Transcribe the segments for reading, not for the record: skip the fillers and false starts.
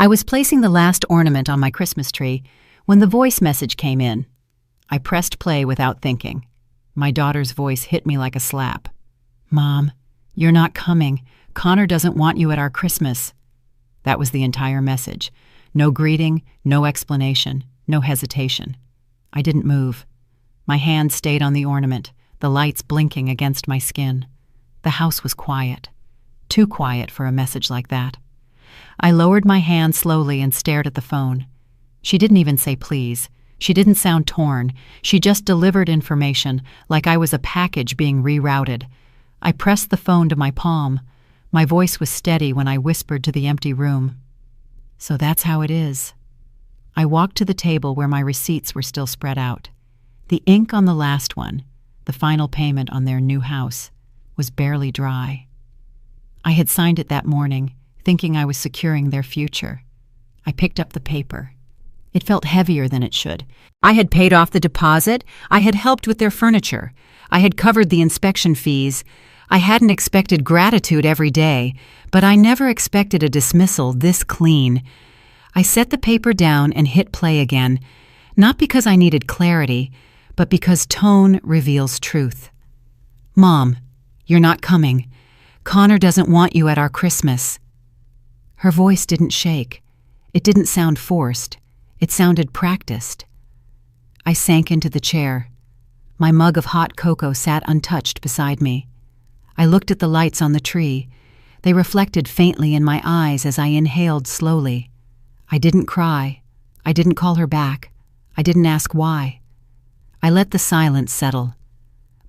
I was placing the last ornament on my Christmas tree when the voice message came in. I pressed play without thinking. My daughter's voice hit me like a slap. "Mom, you're not coming. Connor doesn't want you at our Christmas." That was the entire message. No greeting, no explanation, no hesitation. I didn't move. My hand stayed on the ornament, the lights blinking against my skin. The house was quiet. Too quiet for a message like that. I lowered my hand slowly and stared at the phone. She didn't even say please. She didn't sound torn. She just delivered information like I was a package being rerouted. I pressed the phone to my palm. My voice was steady when I whispered to the empty room. "So that's how it is." I walked to the table where my receipts were still spread out. The ink on the last one, the final payment on their new house, was barely dry. I had signed it that morning, thinking I was securing their future. I picked up the paper. It felt heavier than it should. I had paid off the deposit. I had helped with their furniture. I had covered the inspection fees. I hadn't expected gratitude every day, but I never expected a dismissal this clean. I set the paper down and hit play again, not because I needed clarity, but because tone reveals truth. "Mom, you're not coming. Connor doesn't want you at our Christmas." Her voice didn't shake. It didn't sound forced. It sounded practiced. I sank into the chair. My mug of hot cocoa sat untouched beside me. I looked at the lights on the tree. They reflected faintly in my eyes as I inhaled slowly. I didn't cry. I didn't call her back. I didn't ask why. I let the silence settle.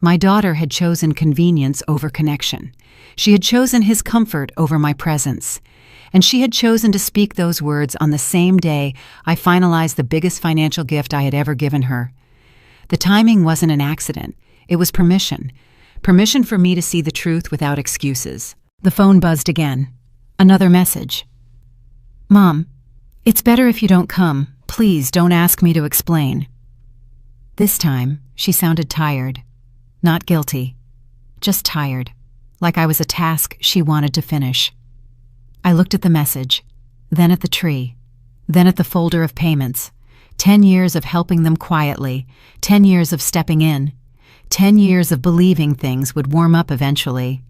My daughter had chosen convenience over connection. She had chosen his comfort over my presence. And she had chosen to speak those words on the same day I finalized the biggest financial gift I had ever given her. The timing wasn't an accident. It was permission. Permission for me to see the truth without excuses. The phone buzzed again. Another message. "Mom, it's better if you don't come. Please don't ask me to explain." This time, she sounded tired. Not guilty. Just tired. Like I was a task she wanted to finish. I looked at the message, then at the tree, then at the folder of payments. 10 years of helping them quietly, 10 years of stepping in, 10 years of believing things would warm up eventually.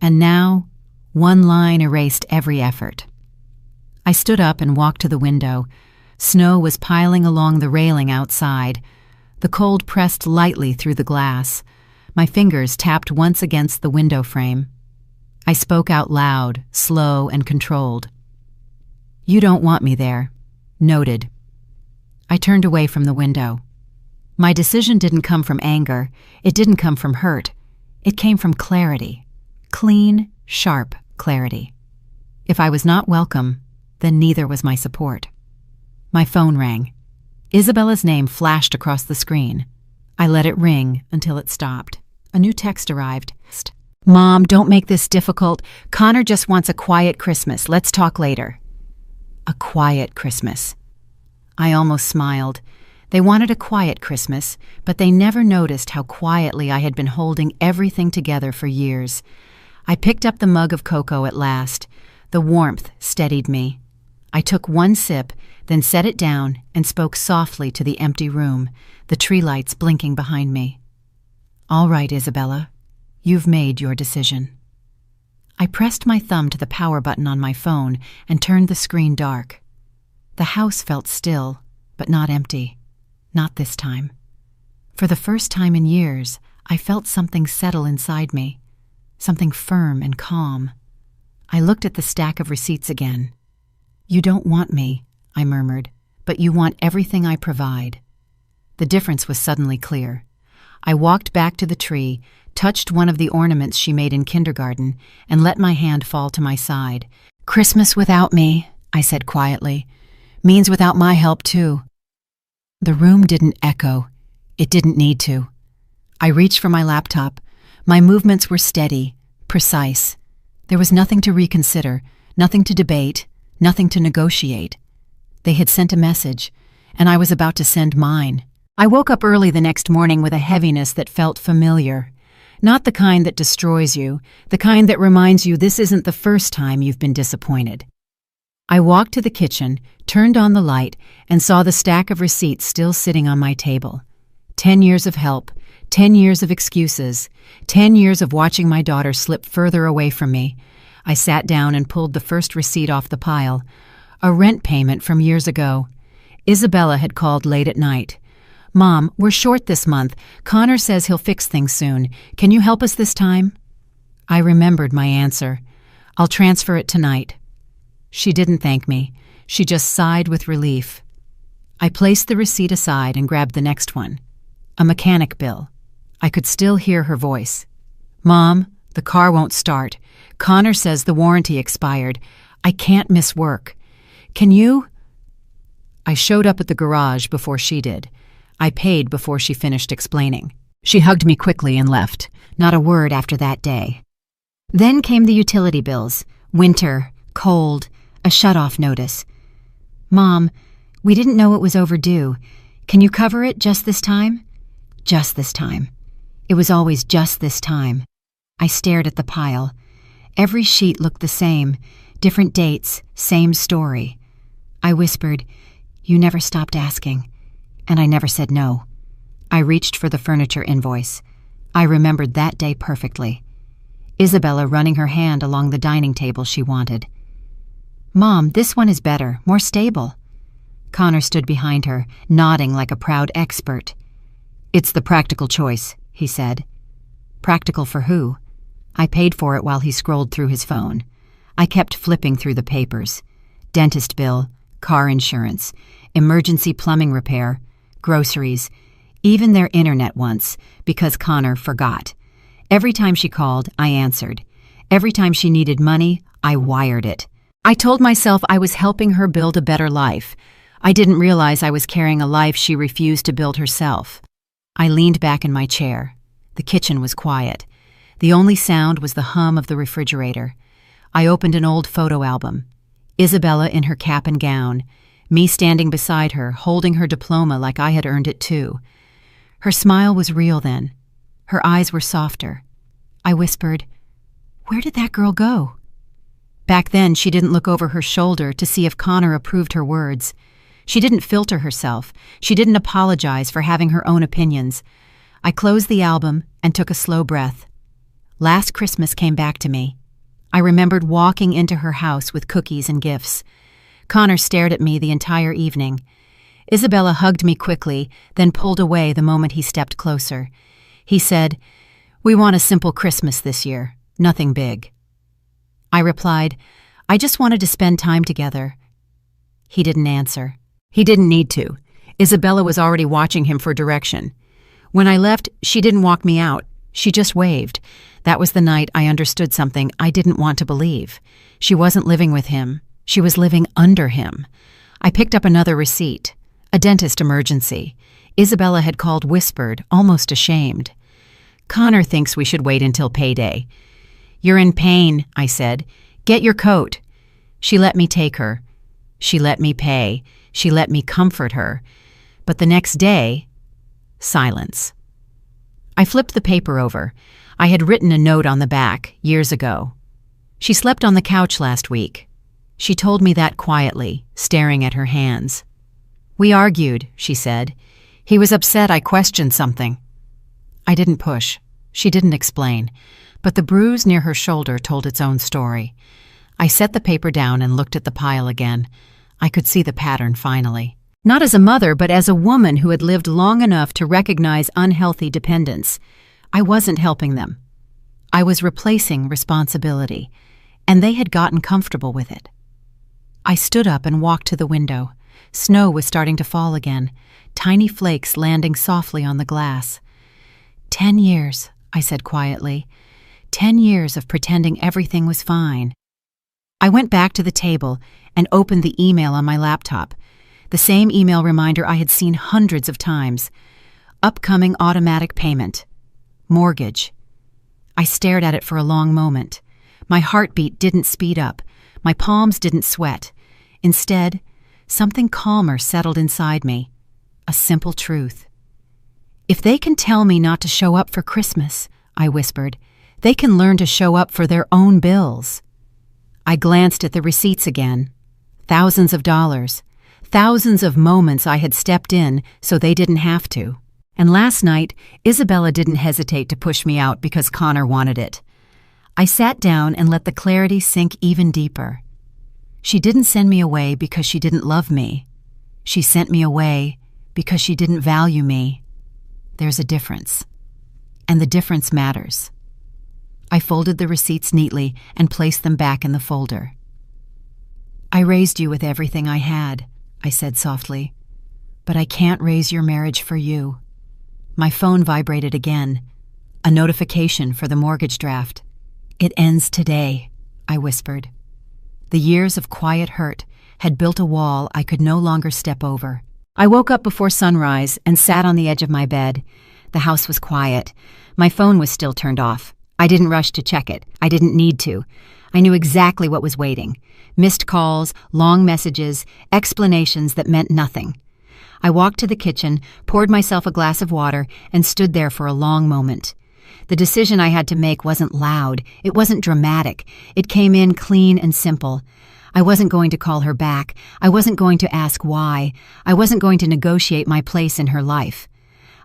And now, one line erased every effort. I stood up and walked to the window. Snow was piling along the railing outside. The cold pressed lightly through the glass. My fingers tapped once against the window frame. I spoke out loud, slow and controlled. "You don't want me there." Noted. I turned away from the window. My decision didn't come from anger. It didn't come from hurt. It came from clarity. Clean, sharp clarity. If I was not welcome, then neither was my support. My phone rang. Isabella's name flashed across the screen. I let it ring until it stopped. A new text arrived. "Mom, don't make this difficult. Connor just wants a quiet Christmas. Let's talk later." A quiet Christmas. I almost smiled. They wanted a quiet Christmas, but they never noticed how quietly I had been holding everything together for years. I picked up the mug of cocoa at last. The warmth steadied me. I took one sip, then set it down and spoke softly to the empty room, the tree lights blinking behind me. "All right, Isabella. You've made your decision." I pressed my thumb to the power button on my phone and turned the screen dark. The house felt still, but not empty. Not this time. For the first time in years, I felt something settle inside me, something firm and calm. I looked at the stack of receipts again. "You don't want me," I murmured, "but you want everything I provide." The difference was suddenly clear. I walked back to the tree, touched one of the ornaments she made in kindergarten, and let my hand fall to my side. "Christmas without me," I said quietly, "means without my help too." The room didn't echo. It didn't need to. I reached for my laptop. My movements were steady, precise. There was nothing to reconsider, nothing to debate, nothing to negotiate. They had sent a message, and I was about to send mine. I woke up early the next morning with a heaviness that felt familiar. Not the kind that destroys you, the kind that reminds you this isn't the first time you've been disappointed. I walked to the kitchen, turned on the light, and saw the stack of receipts still sitting on my table. 10 years of help, 10 years of excuses, 10 years of watching my daughter slip further away from me. I sat down and pulled the first receipt off the pile. A rent payment from years ago. Isabella had called late at night. "Mom, we're short this month. Connor says he'll fix things soon. Can you help us this time?" I remembered my answer. "I'll transfer it tonight." She didn't thank me. She just sighed with relief. I placed the receipt aside and grabbed the next one. A mechanic bill. I could still hear her voice. "Mom, the car won't start. Connor says the warranty expired. I can't miss work. Can you?" I showed up at the garage before she did. I paid before she finished explaining. She hugged me quickly and left. Not a word after that day. Then came the utility bills. Winter, cold, a shut-off notice. "Mom, we didn't know it was overdue. Can you cover it just this time?" Just this time. It was always just this time. I stared at the pile. Every sheet looked the same. Different dates, same story. I whispered, "You never stopped asking." And I never said no. I reached for the furniture invoice. I remembered that day perfectly. Isabella running her hand along the dining table she wanted. "Mom, this one is better, more stable." Connor stood behind her, nodding like a proud expert. "It's the practical choice," he said. Practical for who? I paid for it while he scrolled through his phone. I kept flipping through the papers. Dentist bill, car insurance, emergency plumbing repair, groceries, even their internet once, because Connor forgot. Every time she called, I answered. Every time she needed money, I wired it. I told myself I was helping her build a better life. I didn't realize I was carrying a life she refused to build herself. I leaned back in my chair. The kitchen was quiet. The only sound was the hum of the refrigerator. I opened an old photo album. Isabella in her cap and gown, me standing beside her, holding her diploma like I had earned it too. Her smile was real then. Her eyes were softer. I whispered, "Where did that girl go?" Back then, she didn't look over her shoulder to see if Connor approved her words. She didn't filter herself. She didn't apologize for having her own opinions. I closed the album and took a slow breath. Last Christmas came back to me. I remembered walking into her house with cookies and gifts. Connor stared at me the entire evening. Isabella hugged me quickly, then pulled away the moment he stepped closer. He said, "We want a simple Christmas this year, nothing big." I replied, "I just wanted to spend time together." He didn't answer. He didn't need to. Isabella was already watching him for direction. When I left, she didn't walk me out. She just waved. That was the night I understood something I didn't want to believe. She wasn't living with him. She was living under him. I picked up another receipt. A dentist emergency. Isabella had called whispered, almost ashamed. "Connor thinks we should wait until payday." "You're in pain," I said. "Get your coat." She let me take her. She let me pay. She let me comfort her. But the next day, silence. I flipped the paper over. I had written a note on the back, years ago. "She slept on the couch last week." She told me that quietly, staring at her hands. "We argued," she said. "He was upset I questioned something." I didn't push. She didn't explain. But the bruise near her shoulder told its own story. I set the paper down and looked at the pile again. I could see the pattern finally. Not as a mother, but as a woman who had lived long enough to recognize unhealthy dependence. I wasn't helping them. I was replacing responsibility, and they had gotten comfortable with it. I stood up and walked to the window. Snow was starting to fall again, tiny flakes landing softly on the glass. 10 years, I said quietly. 10 years of pretending everything was fine. I went back to the table and opened the email on my laptop. The same email reminder I had seen hundreds of times. Upcoming automatic payment. Mortgage. I stared at it for a long moment. My heartbeat didn't speed up. My palms didn't sweat. Instead, something calmer settled inside me. A simple truth. "If they can tell me not to show up for Christmas," I whispered, "they can learn to show up for their own bills." I glanced at the receipts again. Thousands of dollars. Thousands of moments I had stepped in so they didn't have to. And last night, Isabella didn't hesitate to push me out because Connor wanted it. I sat down and let the clarity sink even deeper. She didn't send me away because she didn't love me. She sent me away because she didn't value me. There's a difference. And the difference matters. I folded the receipts neatly and placed them back in the folder. I raised you with everything I had, I said softly. But I can't raise your marriage for you. My phone vibrated again. A notification for the mortgage draft. It ends today, I whispered. The years of quiet hurt had built a wall I could no longer step over. I woke up before sunrise and sat on the edge of my bed. The house was quiet. My phone was still turned off. I didn't rush to check it. I didn't need to. I knew exactly what was waiting. Missed calls, long messages, explanations that meant nothing. I walked to the kitchen, poured myself a glass of water, and stood there for a long moment. The decision I had to make wasn't loud. It wasn't dramatic. It came in clean and simple. I wasn't going to call her back. I wasn't going to ask why. I wasn't going to negotiate my place in her life.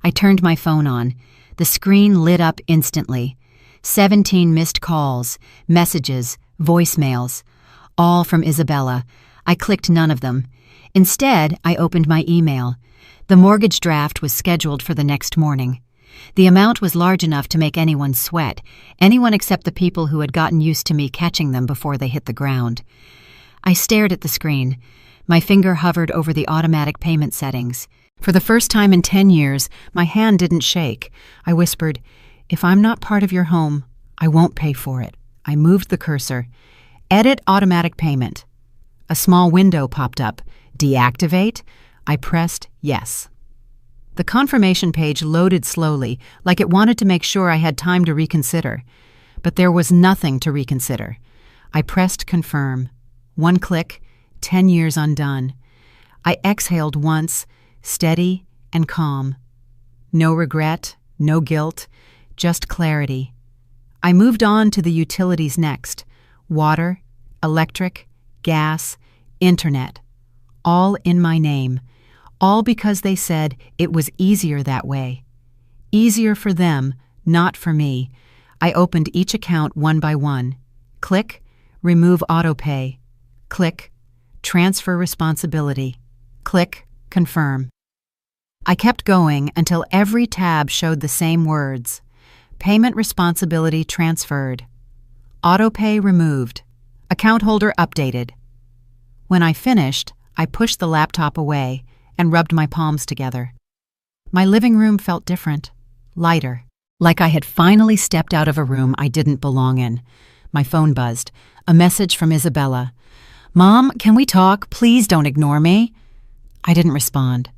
I turned my phone on. The screen lit up instantly. 17 missed calls, messages, voicemails, all from Isabella. I clicked none of them. Instead, I opened my email. The mortgage draft was scheduled for the next morning. The amount was large enough to make anyone sweat, anyone except the people who had gotten used to me catching them before they hit the ground. I stared at the screen. My finger hovered over the automatic payment settings. For the first time in 10 years, my hand didn't shake. I whispered, "If I'm not part of your home, I won't pay for it." I moved the cursor. Edit automatic payment. A small window popped up. Deactivate? I pressed yes. The confirmation page loaded slowly, like it wanted to make sure I had time to reconsider. But there was nothing to reconsider. I pressed confirm. One click, 10 years undone. I exhaled once, steady and calm. No regret, no guilt, just clarity. I moved on to the utilities next. Water, electric, gas, internet. All in my name. All because they said it was easier that way. Easier for them, not for me. I opened each account one by one. Click, remove autopay. Click, transfer responsibility. Click, confirm. I kept going until every tab showed the same words. Payment responsibility transferred. Autopay removed. Account holder updated. When I finished, I pushed the laptop away and rubbed my palms together. My living room felt different, lighter, like I had finally stepped out of a room I didn't belong in. My phone buzzed. A message from Isabella. "Mom, can we talk? Please don't ignore me." I didn't respond.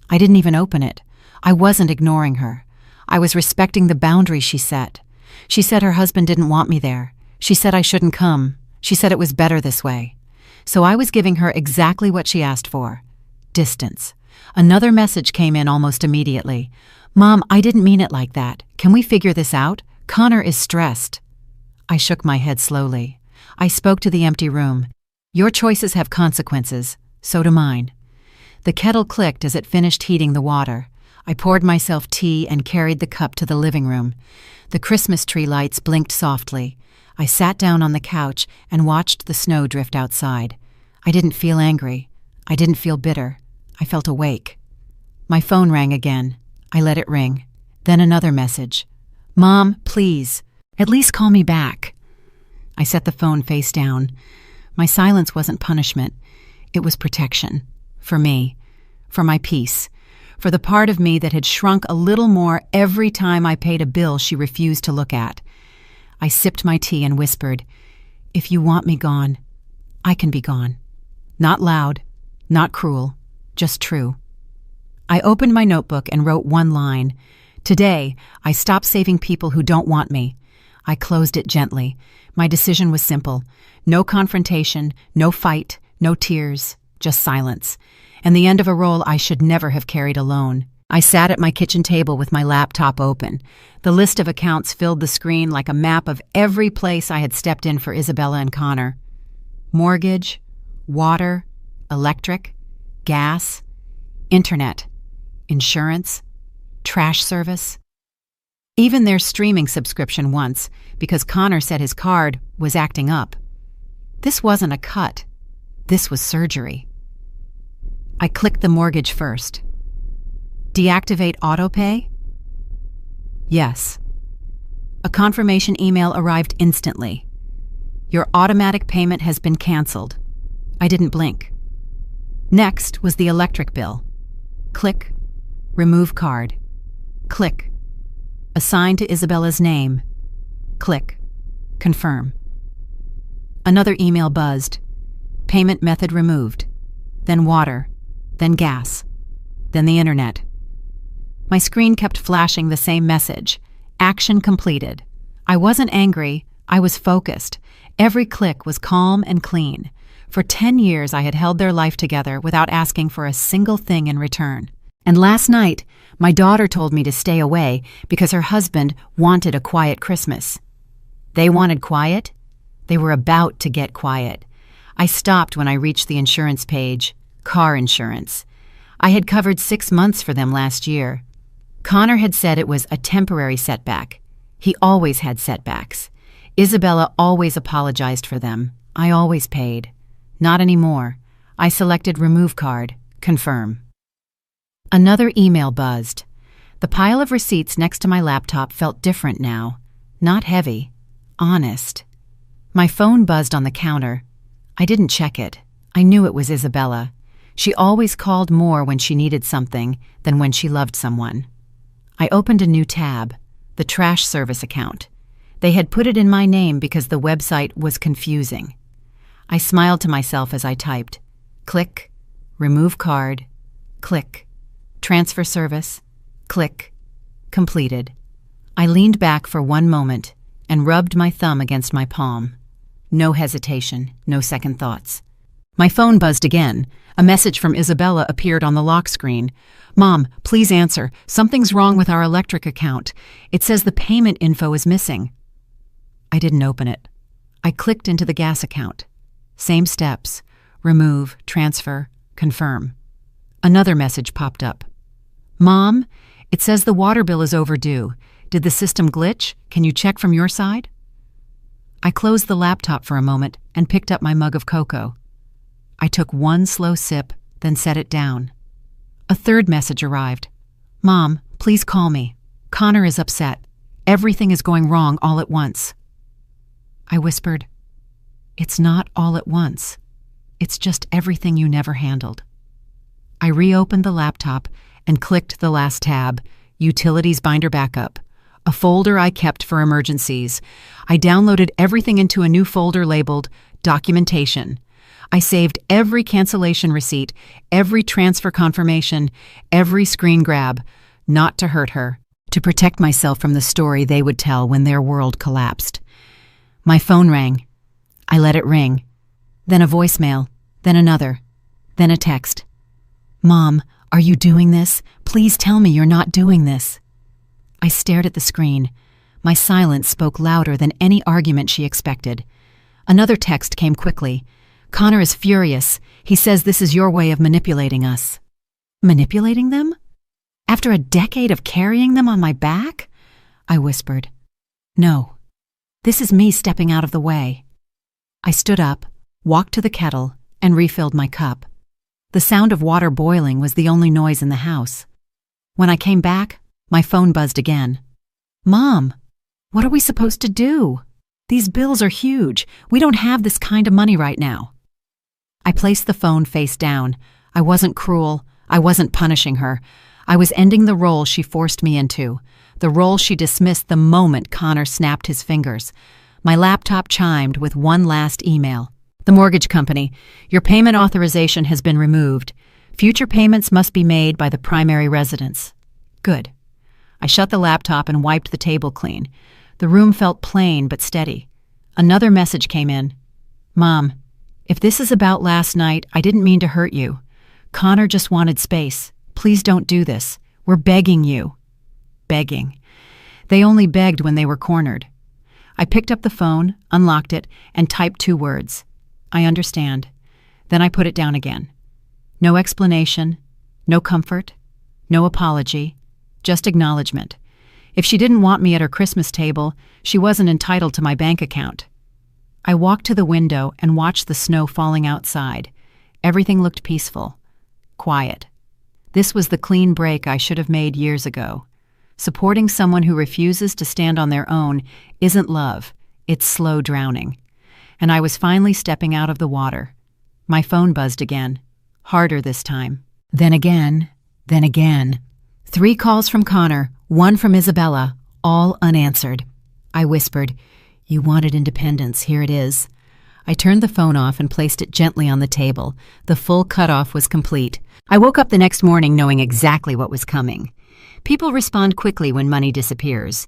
I didn't even open it. I wasn't ignoring her. I was respecting the boundary she set. She said her husband didn't want me there. She said I shouldn't come. She said it was better this way. So I was giving her exactly what she asked for. Distance. Another message came in almost immediately. "Mom, I didn't mean it like that. Can we figure this out? Connor is stressed." I shook my head slowly. I spoke to the empty room. "Your choices have consequences. So do mine." The kettle clicked as it finished heating the water. I poured myself tea and carried the cup to the living room. The Christmas tree lights blinked softly. I sat down on the couch and watched the snow drift outside. I didn't feel angry. I didn't feel bitter. I felt awake. My phone rang again. I let it ring. Then another message. "Mom, please, at least call me back." I set the phone face down. My silence wasn't punishment. It was protection. For me. For my peace. For the part of me that had shrunk a little more every time I paid a bill she refused to look at. I sipped my tea and whispered, "If you want me gone, I can be gone." Not loud, not cruel, just true. I opened my notebook and wrote one line. "Today, I stop saving people who don't want me." I closed it gently. My decision was simple. No confrontation, no fight, no tears, just silence. And the end of a role I should never have carried alone. I sat at my kitchen table with my laptop open. The list of accounts filled the screen like a map of every place I had stepped in for Isabella and Connor. Mortgage, water, electric, gas, internet, insurance, trash service. Even their streaming subscription once, because Connor said his card was acting up. This wasn't a cut. This was surgery. I clicked the mortgage first. Deactivate autopay? Yes. A confirmation email arrived instantly. Your automatic payment has been canceled. I didn't blink. Next was the electric bill. Click. Remove card. Click. Assign to Isabella's name. Click. Confirm. Another email buzzed. Payment method removed. Then water. Then gas. Then the internet. My screen kept flashing the same message. Action completed. I wasn't angry. I was focused. Every click was calm and clean. For 10 years I had held their life together without asking for a single thing in return. And last night, my daughter told me to stay away because her husband wanted a quiet Christmas. They wanted quiet? They were about to get quiet. I stopped when I reached the insurance page. Car insurance. I had covered 6 months for them last year. Connor had said it was a temporary setback. He always had setbacks. Isabella always apologized for them. I always paid. Not anymore. I selected remove card. Confirm. Another email buzzed. The pile of receipts next to my laptop felt different now. Not heavy. Honest. My phone buzzed on the counter. I didn't check it. I knew it was Isabella. She always called more when she needed something than when she loved someone. I opened a new tab, the trash service account. They had put it in my name because the website was confusing. I smiled to myself as I typed. Click. Remove card. Click. Transfer service. Click. Completed. I leaned back for 1 moment and rubbed my thumb against my palm. No hesitation, no second thoughts. My phone buzzed again. A message from Isabella appeared on the lock screen. Mom, please answer. Something's wrong with our electric account. It says the payment info is missing. I didn't open it. I clicked into the gas account. Same steps. Remove, transfer, confirm. Another message popped up. Mom, it says the water bill is overdue. Did the system glitch? Can you check from your side? I closed the laptop for a moment and picked up my mug of cocoa. I took 1 slow sip, then set it down. A third message arrived. Mom, please call me. Connor is upset. Everything is going wrong all at once. I whispered, It's not all at once. It's just everything you never handled. I reopened the laptop and clicked the last tab, Utilities Binder Backup, a folder I kept for emergencies. I downloaded everything into a new folder labeled Documentation. I saved every cancellation receipt, every transfer confirmation, every screen grab, not to hurt her, to protect myself from the story they would tell when their world collapsed. My phone rang. I let it ring. Then a voicemail, then another, then a text. Mom, are you doing this? Please tell me you're not doing this. I stared at the screen. My silence spoke louder than any argument she expected. Another text came quickly. Connor is furious. He says this is your way of manipulating us. Manipulating them? After a decade of carrying them on my back? I whispered. No. This is me stepping out of the way. I stood up, walked to the kettle, and refilled my cup. The sound of water boiling was the only noise in the house. When I came back, my phone buzzed again. Mom, what are we supposed to do? These bills are huge. We don't have this kind of money right now. I placed the phone face down. I wasn't cruel. I wasn't punishing her. I was ending the role she forced me into, the role she dismissed the moment Connor snapped his fingers. My laptop chimed with one last email. The mortgage company, your payment authorization has been removed. Future payments must be made by the primary residence. Good. I shut the laptop and wiped the table clean. The room felt plain but steady. Another message came in. Mom, if this is about last night, I didn't mean to hurt you. Connor just wanted space. Please don't do this. We're begging you. Begging. They only begged when they were cornered. I picked up the phone, unlocked it, and typed 2 words. I understand. Then I put it down again. No explanation, no comfort, no apology, just acknowledgement. If she didn't want me at her Christmas table, she wasn't entitled to my bank account. I walked to the window and watched the snow falling outside. Everything looked peaceful, quiet. This was the clean break I should have made years ago. Supporting someone who refuses to stand on their own isn't love, it's slow drowning. And I was finally stepping out of the water. My phone buzzed again, harder this time. Then again. 3 calls from Connor, 1 from Isabella, all unanswered. I whispered, "You wanted independence, here it is." I turned the phone off and placed it gently on the table. The full cutoff was complete. I woke up the next morning knowing exactly what was coming. People respond quickly when money disappears,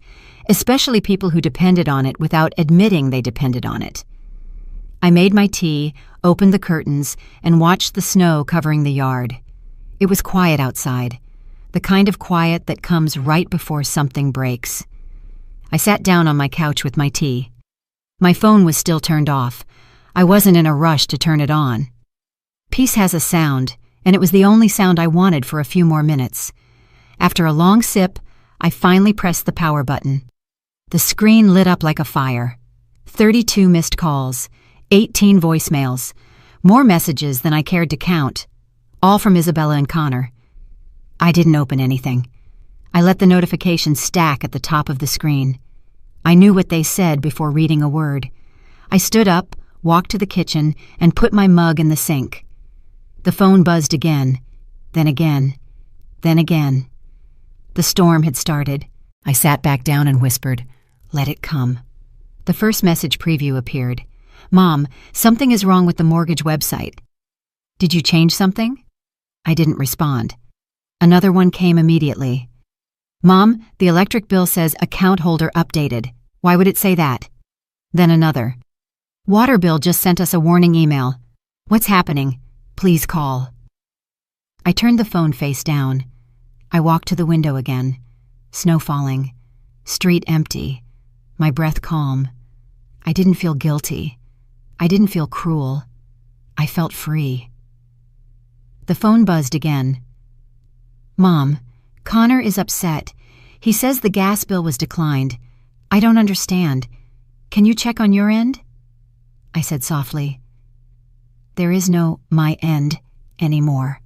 especially people who depended on it without admitting they depended on it. I made my tea, opened the curtains, and watched the snow covering the yard. It was quiet outside, the kind of quiet that comes right before something breaks. I sat down on my couch with my tea. My phone was still turned off. I wasn't in a rush to turn it on. Peace has a sound, and it was the only sound I wanted for a few more minutes. After a long sip, I finally pressed the power button. The screen lit up like a fire. 32 missed calls, 18 voicemails, more messages than I cared to count, all from Isabella and Connor. I didn't open anything. I let the notifications stack at the top of the screen. I knew what they said before reading a word. I stood up, walked to the kitchen, and put my mug in the sink. The phone buzzed again, then again, then again. The storm had started. I sat back down and whispered, "Let it come." The first message preview appeared. "Mom, something is wrong with the mortgage website." "Did you change something?" I didn't respond. Another one came immediately. "Mom, the electric bill says account holder updated. Why would it say that?" Then another. "Water bill just sent us a warning email. What's happening? Please call." I turned the phone face down. I walked to the window again. Snow falling. Street empty. My breath calm. I didn't feel guilty. I didn't feel cruel. I felt free. The phone buzzed again. "Mom, Connor is upset. He says the gas bill was declined. I don't understand. Can you check on your end?" I said softly. "There is no my end anymore."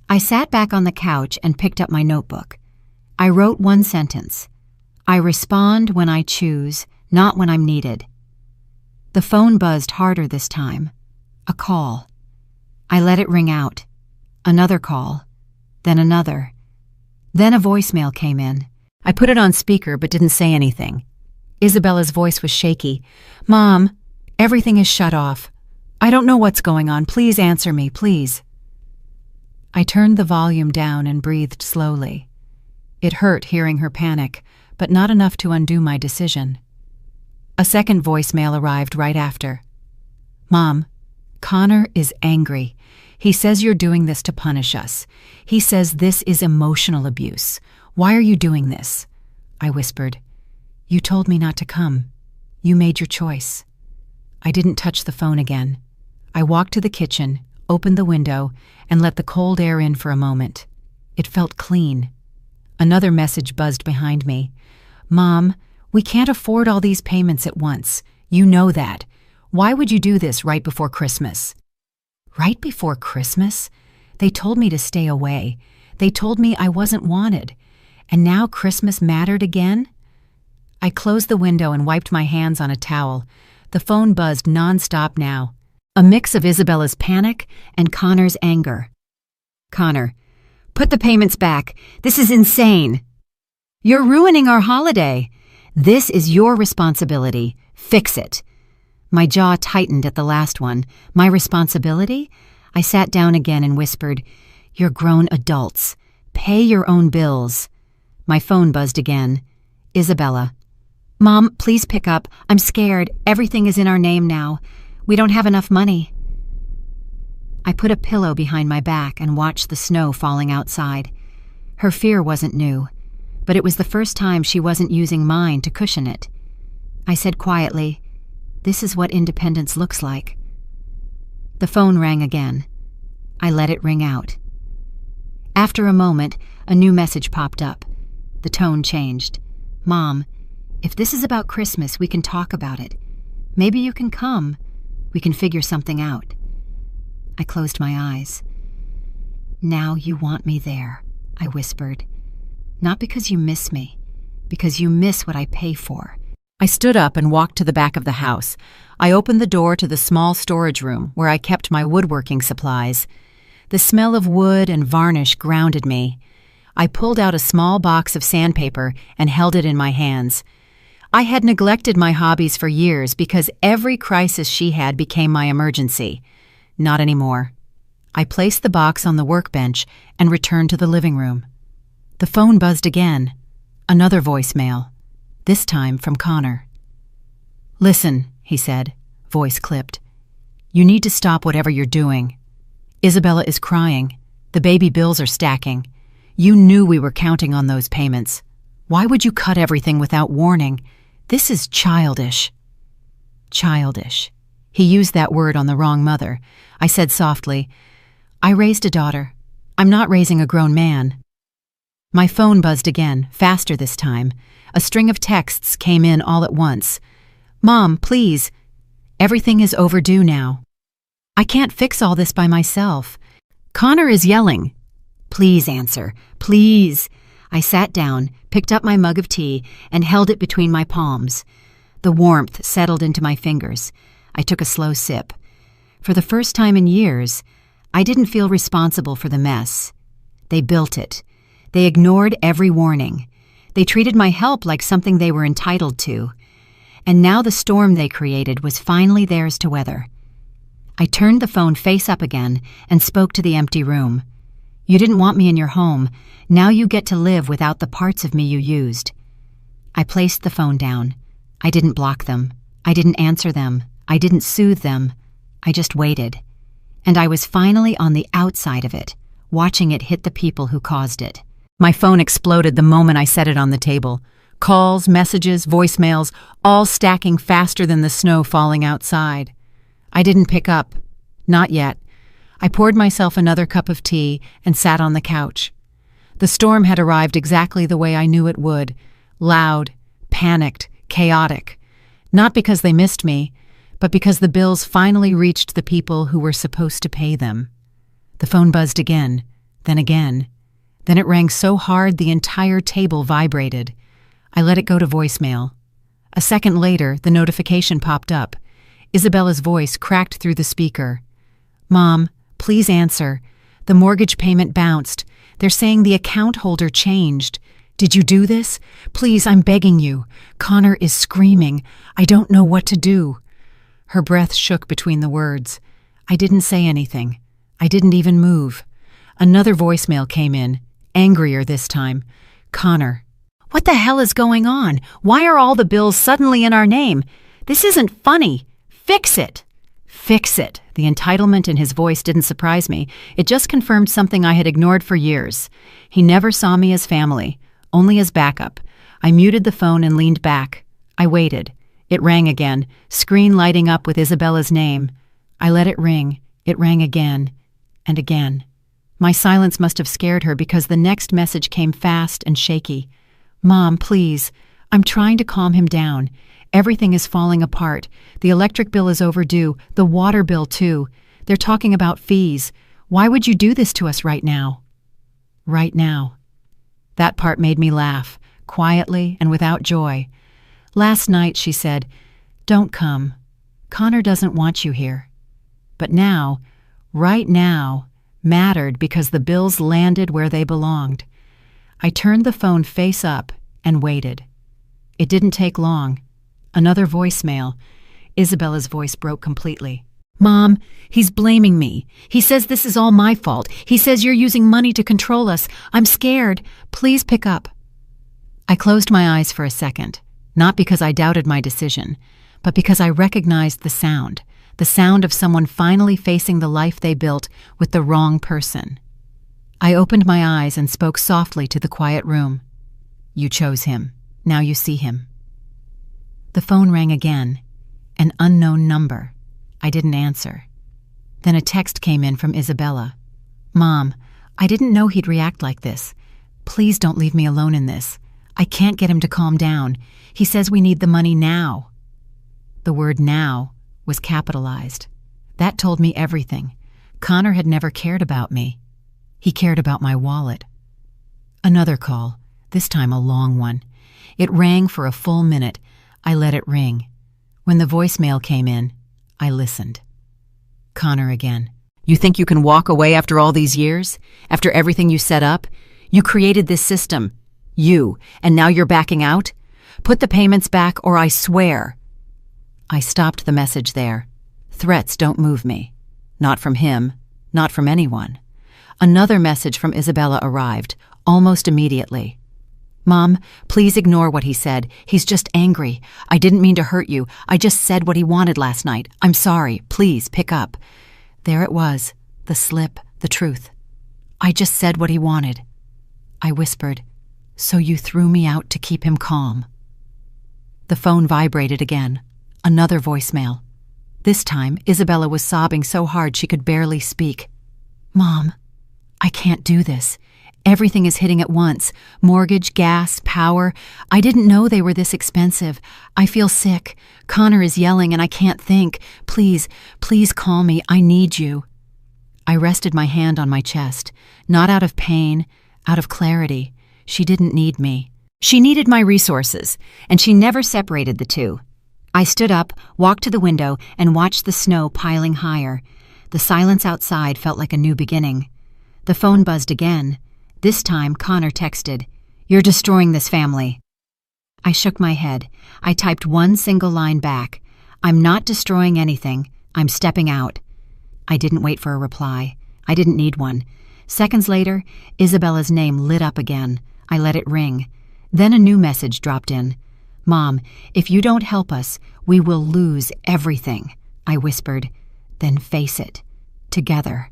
I sat back on the couch and picked up my notebook. I wrote one sentence. "I respond when I choose, not when I'm needed." The phone buzzed harder this time. A call. I let it ring out. Another call. Then another. Then a voicemail came in. I put it on speaker but didn't say anything. Isabella's voice was shaky. "Mom, everything is shut off. I don't know what's going on. Please answer me, please." I turned the volume down and breathed slowly. It hurt hearing her panic, but not enough to undo my decision. A second voicemail arrived right after. "Mom, Connor is angry. He says you're doing this to punish us. He says this is emotional abuse. Why are you doing this?" I whispered. "You told me not to come. You made your choice." I didn't touch the phone again. I walked to the kitchen, opened the window, and let the cold air in for a moment. It felt clean. Another message buzzed behind me. "Mom, we can't afford all these payments at once. You know that. Why would you do this right before Christmas?" Right before Christmas? They told me to stay away. They told me I wasn't wanted. And now Christmas mattered again? I closed the window and wiped my hands on a towel. The phone buzzed nonstop now. A mix of Isabella's panic and Connor's anger. "Connor, put the payments back. This is insane. You're ruining our holiday. This is your responsibility. Fix it." My jaw tightened at the last one. My responsibility? I sat down again and whispered, "You're grown adults. Pay your own bills." My phone buzzed again. Isabella. "Mom, please pick up. I'm scared. Everything is in our name now. We don't have enough money." I put a pillow behind my back and watched the snow falling outside. Her fear wasn't new, but it was the first time she wasn't using mine to cushion it. I said quietly, "This is what independence looks like." The phone rang again. I let it ring out. After a moment, a new message popped up. The tone changed. "Mom, if this is about Christmas, we can talk about it. Maybe you can come. We can figure something out." I closed my eyes. "Now you want me there," I whispered. "Not because you miss me, because you miss what I pay for." I stood up and walked to the back of the house. I opened the door to the small storage room where I kept my woodworking supplies. The smell of wood and varnish grounded me. I pulled out a small box of sandpaper and held it in my hands. I had neglected my hobbies for years because every crisis she had became my emergency. Not anymore. I placed the box on the workbench and returned to the living room. The phone buzzed again. Another voicemail, this time from Connor. "Listen," he said, voice clipped. "You need to stop whatever you're doing. Isabella is crying. The baby bills are stacking. You knew we were counting on those payments. Why would you cut everything without warning? This is childish." Childish. He used that word on the wrong mother. I said softly, "I raised a daughter. I'm not raising a grown man." My phone buzzed again, faster this time. A string of texts came in all at once. "Mom, please. Everything is overdue now. I can't fix all this by myself. Connor is yelling. Please answer. Please." I sat down, picked up my mug of tea, and held it between my palms. The warmth settled into my fingers. I took a slow sip. For the first time in years, I didn't feel responsible for the mess. They built it. They ignored every warning. They treated my help like something they were entitled to. And now the storm they created was finally theirs to weather. I turned the phone face up again and spoke to the empty room. "You didn't want me in your home. Now you get to live without the parts of me you used." I placed the phone down. I didn't block them. I didn't answer them. I didn't soothe them. I just waited. And I was finally on the outside of it, watching it hit the people who caused it. My phone exploded the moment I set it on the table. Calls, messages, voicemails, all stacking faster than the snow falling outside. I didn't pick up. Not yet. I poured myself another cup of tea and sat on the couch. The storm had arrived exactly the way I knew it would. Loud, panicked, chaotic. Not because they missed me, but because the bills finally reached the people who were supposed to pay them. The phone buzzed again, then again. Then it rang so hard the entire table vibrated. I let it go to voicemail. A second later, the notification popped up. Isabella's voice cracked through the speaker. "Mom, please answer. The mortgage payment bounced. They're saying the account holder changed. Did you do this? Please, I'm begging you. Connor is screaming. I don't know what to do." Her breath shook between the words. I didn't say anything. I didn't even move. Another voicemail came in, angrier this time. "Connor, what the hell is going on? Why are all the bills suddenly in our name? This isn't funny. Fix it." Fix it. The entitlement in his voice didn't surprise me. It just confirmed something I had ignored for years. He never saw me as family, only as backup. I muted the phone and leaned back. I waited. It rang again, screen lighting up with Isabella's name. I let it ring. It rang again and again. My silence must have scared her because the next message came fast and shaky. "Mom, please. I'm trying to calm him down. Everything is falling apart. The electric bill is overdue, the water bill too. They're talking about fees. Why would you do this to us right now?" Right now. That part made me laugh, quietly and without joy. "Last night," she said, "don't come. Connor doesn't want you here." But now, right now, mattered because the bills landed where they belonged. I turned the phone face up and waited. It didn't take long. Another voicemail. Isabella's voice broke completely. "Mom, he's blaming me. He says this is all my fault. He says you're using money to control us. I'm scared. Please pick up." I closed my eyes for a second, not because I doubted my decision, but because I recognized the sound of someone finally facing the life they built with the wrong person. I opened my eyes and spoke softly to the quiet room. "You chose him. Now you see him." The phone rang again, an unknown number. I didn't answer. Then a text came in from Isabella. Mom, I didn't know he'd react like this. Please don't leave me alone in this. I can't get him to calm down. He says we need the money now. The word now was capitalized. That told me everything. Connor had never cared about me. He cared about my wallet. Another call, this time a long one. It rang for a full minute. I let it ring. When the voicemail came in, I listened. Connor again. You think you can walk away after all these years? After everything you set up? You created this system. You. And now you're backing out? Put the payments back or I swear. I stopped the message there. Threats don't move me. Not from him. Not from anyone. Another message from Isabella arrived, almost immediately. Mom, please ignore what he said. He's just angry. I didn't mean to hurt you. I just said what he wanted last night. I'm sorry. Please pick up. There it was, the slip, the truth. I just said what he wanted. I whispered, so you threw me out to keep him calm. The phone vibrated again. Another voicemail. This time, Isabella was sobbing so hard she could barely speak. Mom, I can't do this. Everything is hitting at once. Mortgage, gas, power. I didn't know they were this expensive. I feel sick. Connor is yelling and I can't think. Please, please call me. I need you. I rested my hand on my chest, not out of pain, out of clarity. She didn't need me. She needed my resources, and she never separated the two. I stood up, walked to the window, and watched the snow piling higher. The silence outside felt like a new beginning. The phone buzzed again. This time, Connor texted, "You're destroying this family." I shook my head. I typed one single line back. "I'm not destroying anything. I'm stepping out." I didn't wait for a reply. I didn't need one. Seconds later, Isabella's name lit up again. I let it ring. Then a new message dropped in. "Mom, if you don't help us, we will lose everything," I whispered. "Then face it. Together."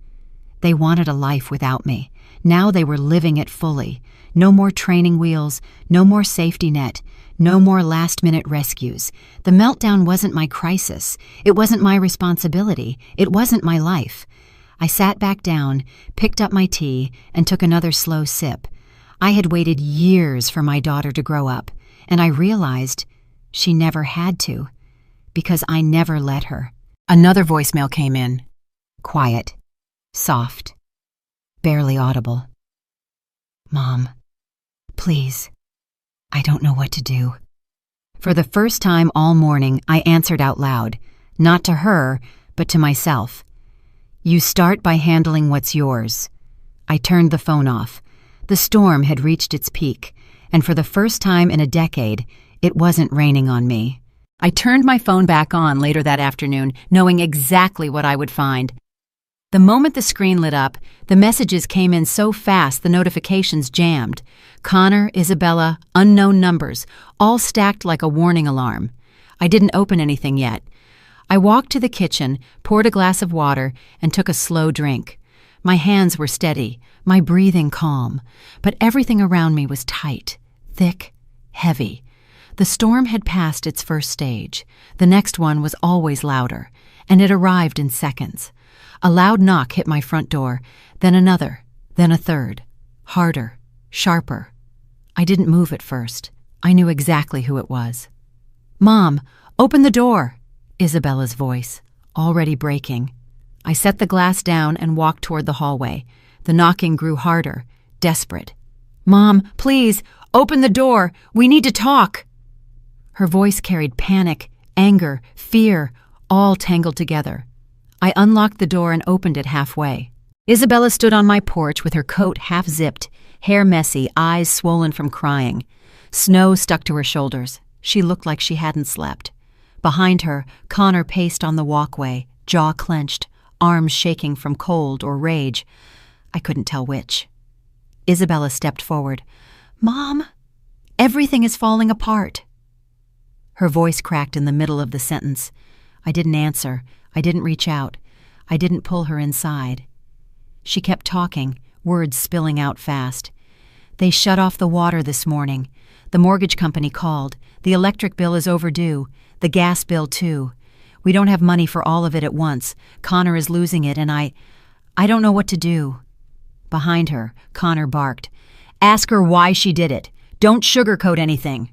They wanted a life without me. Now they were living it fully. No more training wheels, no more safety net, no more last-minute rescues. The meltdown wasn't my crisis. It wasn't my responsibility. It wasn't my life. I sat back down, picked up my tea, and took another slow sip. I had waited years for my daughter to grow up, and I realized she never had to, because I never let her. Another voicemail came in. Quiet. Soft. Barely audible. "Mom, please. I don't know what to do." For the first time all morning, I answered out loud, not to her, but to myself. "You start by handling what's yours." I turned the phone off. The storm had reached its peak, and for the first time in a decade, it wasn't raining on me. I turned my phone back on later that afternoon, knowing exactly what I would find. The moment the screen lit up, the messages came in so fast the notifications jammed. Connor, Isabella, unknown numbers, all stacked like a warning alarm. I didn't open anything yet. I walked to the kitchen, poured a glass of water, and took a slow drink. My hands were steady, my breathing calm, but everything around me was tight, thick, heavy. The storm had passed its first stage. The next one was always louder, and it arrived in seconds. A loud knock hit my front door, then another, then a third. Harder, sharper. I didn't move at first. I knew exactly who it was. "Mom, open the door!" Isabella's voice, already breaking. I set the glass down and walked toward the hallway. The knocking grew harder, desperate. "Mom, please, open the door! We need to talk!" Her voice carried panic, anger, fear, all tangled together. I unlocked the door and opened it halfway. Isabella stood on my porch with her coat half-zipped, hair messy, eyes swollen from crying. Snow stuck to her shoulders. She looked like she hadn't slept. Behind her, Connor paced on the walkway, jaw clenched, arms shaking from cold or rage. I couldn't tell which. Isabella stepped forward. "Mom, everything is falling apart." Her voice cracked in the middle of the sentence. I didn't answer. I didn't reach out. I didn't pull her inside. She kept talking, words spilling out fast. "They shut off the water this morning. The mortgage company called. The electric bill is overdue. The gas bill, too. We don't have money for all of it at once. Connor is losing it, and I don't know what to do." Behind her, Connor barked, "Ask her why she did it. Don't sugarcoat anything."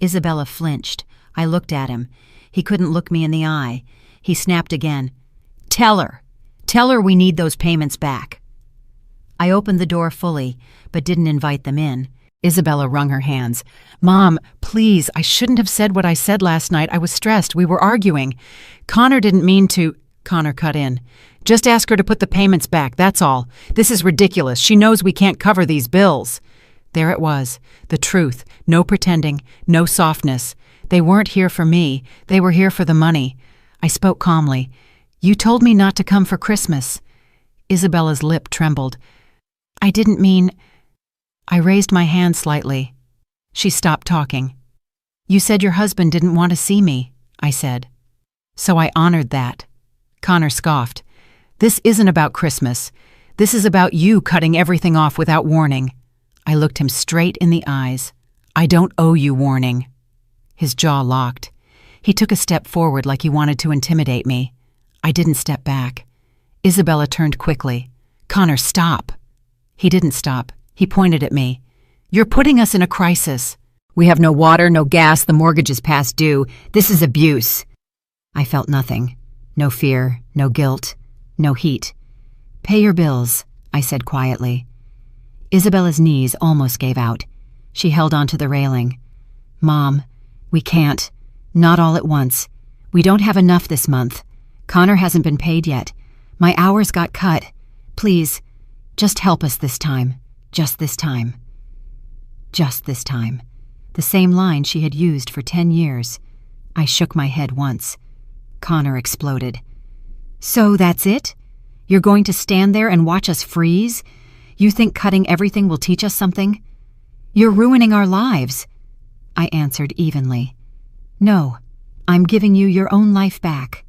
Isabella flinched. I looked at him. He couldn't look me in the eye. He snapped again. "Tell her. Tell her we need those payments back." I opened the door fully, but didn't invite them in. Isabella wrung her hands. "Mom, please, I shouldn't have said what I said last night. I was stressed. We were arguing. Connor didn't mean to—" Connor cut in. "Just ask her to put the payments back, that's all. This is ridiculous. She knows we can't cover these bills." There it was, the truth, no pretending, no softness. They weren't here for me. They were here for the money. I spoke calmly. "You told me not to come for Christmas." Isabella's lip trembled. "I didn't mean—" I raised my hand slightly. She stopped talking. "You said your husband didn't want to see me," I said. "So I honored that." Connor scoffed. "This isn't about Christmas. This is about you cutting everything off without warning." I looked him straight in the eyes. "I don't owe you warning." His jaw locked. He took a step forward like he wanted to intimidate me. I didn't step back. Isabella turned quickly. "Connor, stop." He didn't stop. He pointed at me. "You're putting us in a crisis. We have no water, no gas, the mortgage is past due. This is abuse." I felt nothing. No fear, no guilt, no heat. "Pay your bills," I said quietly. Isabella's knees almost gave out. She held onto the railing. "Mom, we can't. Not all at once. We don't have enough this month. Connor hasn't been paid yet. My hours got cut. Please, just help us this time. Just this time." Just this time. The same line she had used for 10 years. I shook my head once. Connor exploded. "So that's it? You're going to stand there and watch us freeze? You think cutting everything will teach us something? You're ruining our lives." I answered evenly. "No, I'm giving you your own life back."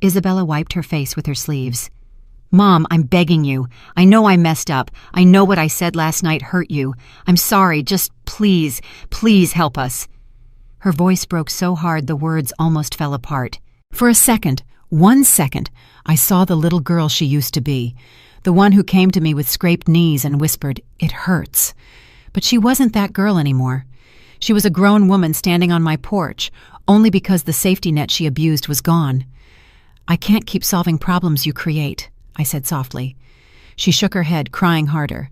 Isabella wiped her face with her sleeves. "Mom, I'm begging you. I know I messed up. I know what I said last night hurt you. I'm sorry. Just please, please help us." Her voice broke so hard the words almost fell apart. For a second, 1 second, I saw the little girl she used to be, the one who came to me with scraped knees and whispered, "It hurts." But she wasn't that girl anymore. She was a grown woman standing on my porch, only because the safety net she abused was gone. "I can't keep solving problems you create," I said softly. She shook her head, crying harder.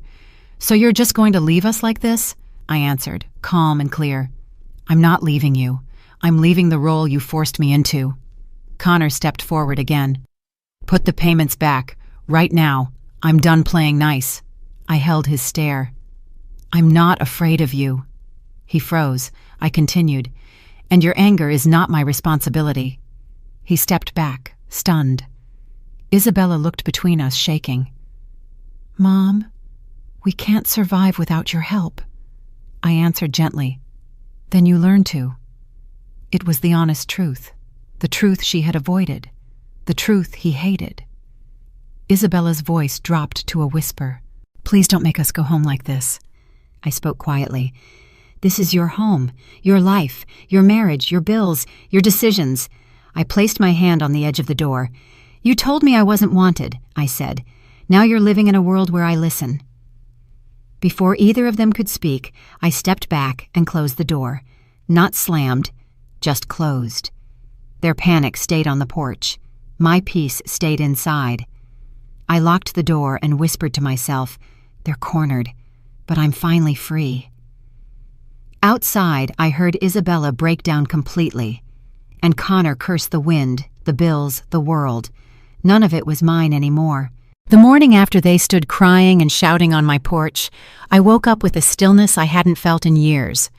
"So you're just going to leave us like this?" I answered, calm and clear. "I'm not leaving you. I'm leaving the role you forced me into." Connor stepped forward again. "Put the payments back, right now. I'm done playing nice." I held his stare. "I'm not afraid of you." He froze. I continued, "And your anger is not my responsibility." He stepped back, stunned. Isabella looked between us, shaking. "Mom, we can't survive without your help." I answered gently. "Then you learn to." It was the honest truth, the truth she had avoided, the truth he hated. Isabella's voice dropped to a whisper. "Please don't make us go home like this." I spoke quietly. "This is your home, your life, your marriage, your bills, your decisions." I placed my hand on the edge of the door. "You told me I wasn't wanted," I said. "Now you're living in a world where I listen." Before either of them could speak, I stepped back and closed the door. Not slammed, just closed. Their panic stayed on the porch. My peace stayed inside. I locked the door and whispered to myself, "They're cornered, but I'm finally free." Outside, I heard Isabella break down completely, and Connor curse the wind, the bills, the world. None of it was mine anymore. The morning after they stood crying and shouting on my porch, I woke up with a stillness I hadn't felt in years.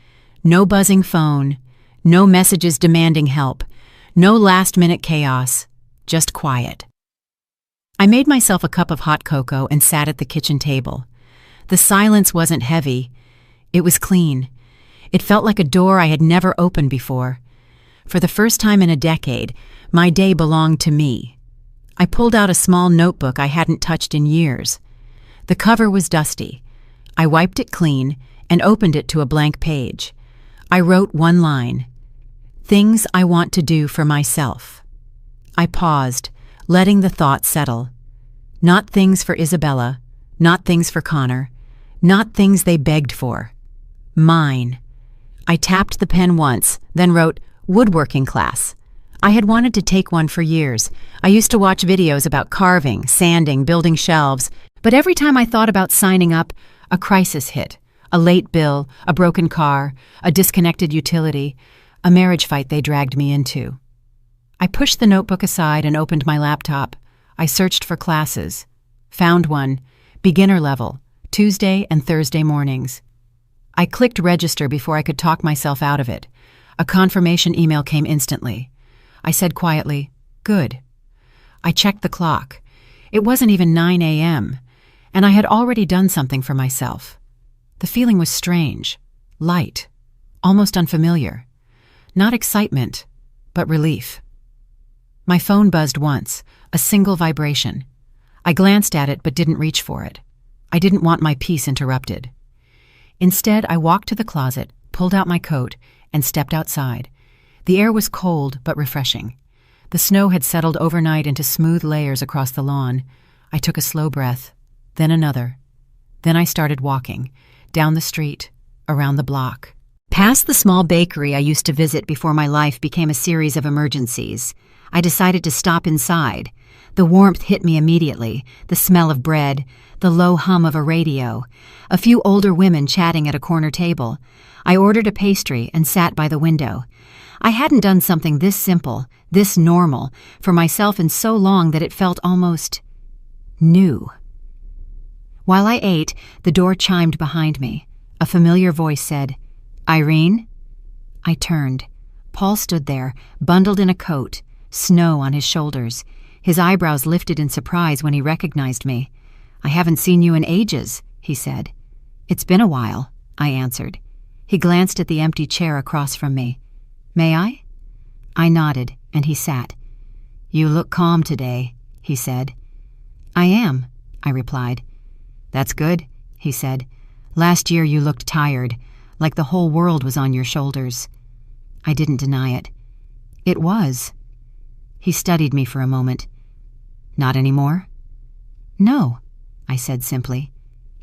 No buzzing phone, no messages demanding help, no last-minute chaos, just quiet. I made myself a cup of hot cocoa and sat at the kitchen table. The silence wasn't heavy. It was clean. It felt like a door I had never opened before. For the first time in a decade, my day belonged to me. I pulled out a small notebook I hadn't touched in years. The cover was dusty. I wiped it clean and opened it to a blank page. I wrote one line: "Things I want to do for myself." I paused, letting the thought settle. Not things for Isabella, Not things for Connor. Not things they begged for. Mine. I tapped the pen once, then wrote, woodworking class. I had wanted to take one for years. I used to watch videos about carving, sanding, building shelves, but every time I thought about signing up, a crisis hit. A late bill, a broken car, a disconnected utility, a marriage fight they dragged me into. I pushed the notebook aside and opened my laptop. I searched for classes. Found one, beginner level, Tuesday and Thursday mornings. I clicked register before I could talk myself out of it. A confirmation email came instantly. I said quietly, "Good." I checked the clock. It wasn't even 9 a.m., and I had already done something for myself. The feeling was strange, light, almost unfamiliar. Not excitement, but relief. My phone buzzed once, a single vibration. I glanced at it but didn't reach for it. I didn't want my peace interrupted. Instead, I walked to the closet, pulled out my coat, and stepped outside. The air was cold but refreshing. The snow had settled overnight into smooth layers across the lawn. I took a slow breath, then another. Then I started walking, down the street, around the block. Past the small bakery I used to visit before my life became a series of emergencies. I decided to stop inside. The warmth hit me immediately, the smell of bread, the low hum of a radio, a few older women chatting at a corner table. I ordered a pastry and sat by the window. I hadn't done something this simple, this normal, for myself in so long that it felt almost new. While I ate, the door chimed behind me. A familiar voice said, "Irene?" I turned. Paul stood there, bundled in a coat, snow on his shoulders. His eyebrows lifted in surprise when he recognized me. "I haven't seen you in ages," he said. "It's been a while," I answered. He glanced at the empty chair across from me. "May I?" I nodded, and he sat. "You look calm today," he said. "I am," I replied. "That's good," he said. "Last year you looked tired, like the whole world was on your shoulders." I didn't deny it. It was. He studied me for a moment. "Not anymore?" "No," I said simply.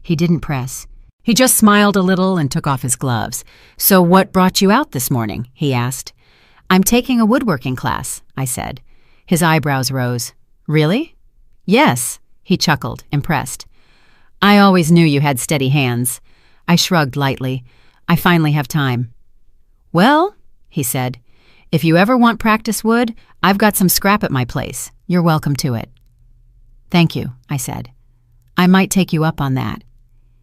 He didn't press. He just smiled a little and took off his gloves. "So what brought you out this morning?" he asked. "I'm taking a woodworking class," I said. His eyebrows rose. "Really?" "Yes," he chuckled, impressed. "I always knew you had steady hands." I shrugged lightly. "I finally have time." "Well," he said, "if you ever want practice wood, I've got some scrap at my place. You're welcome to it." "Thank you," I said. "I might take you up on that."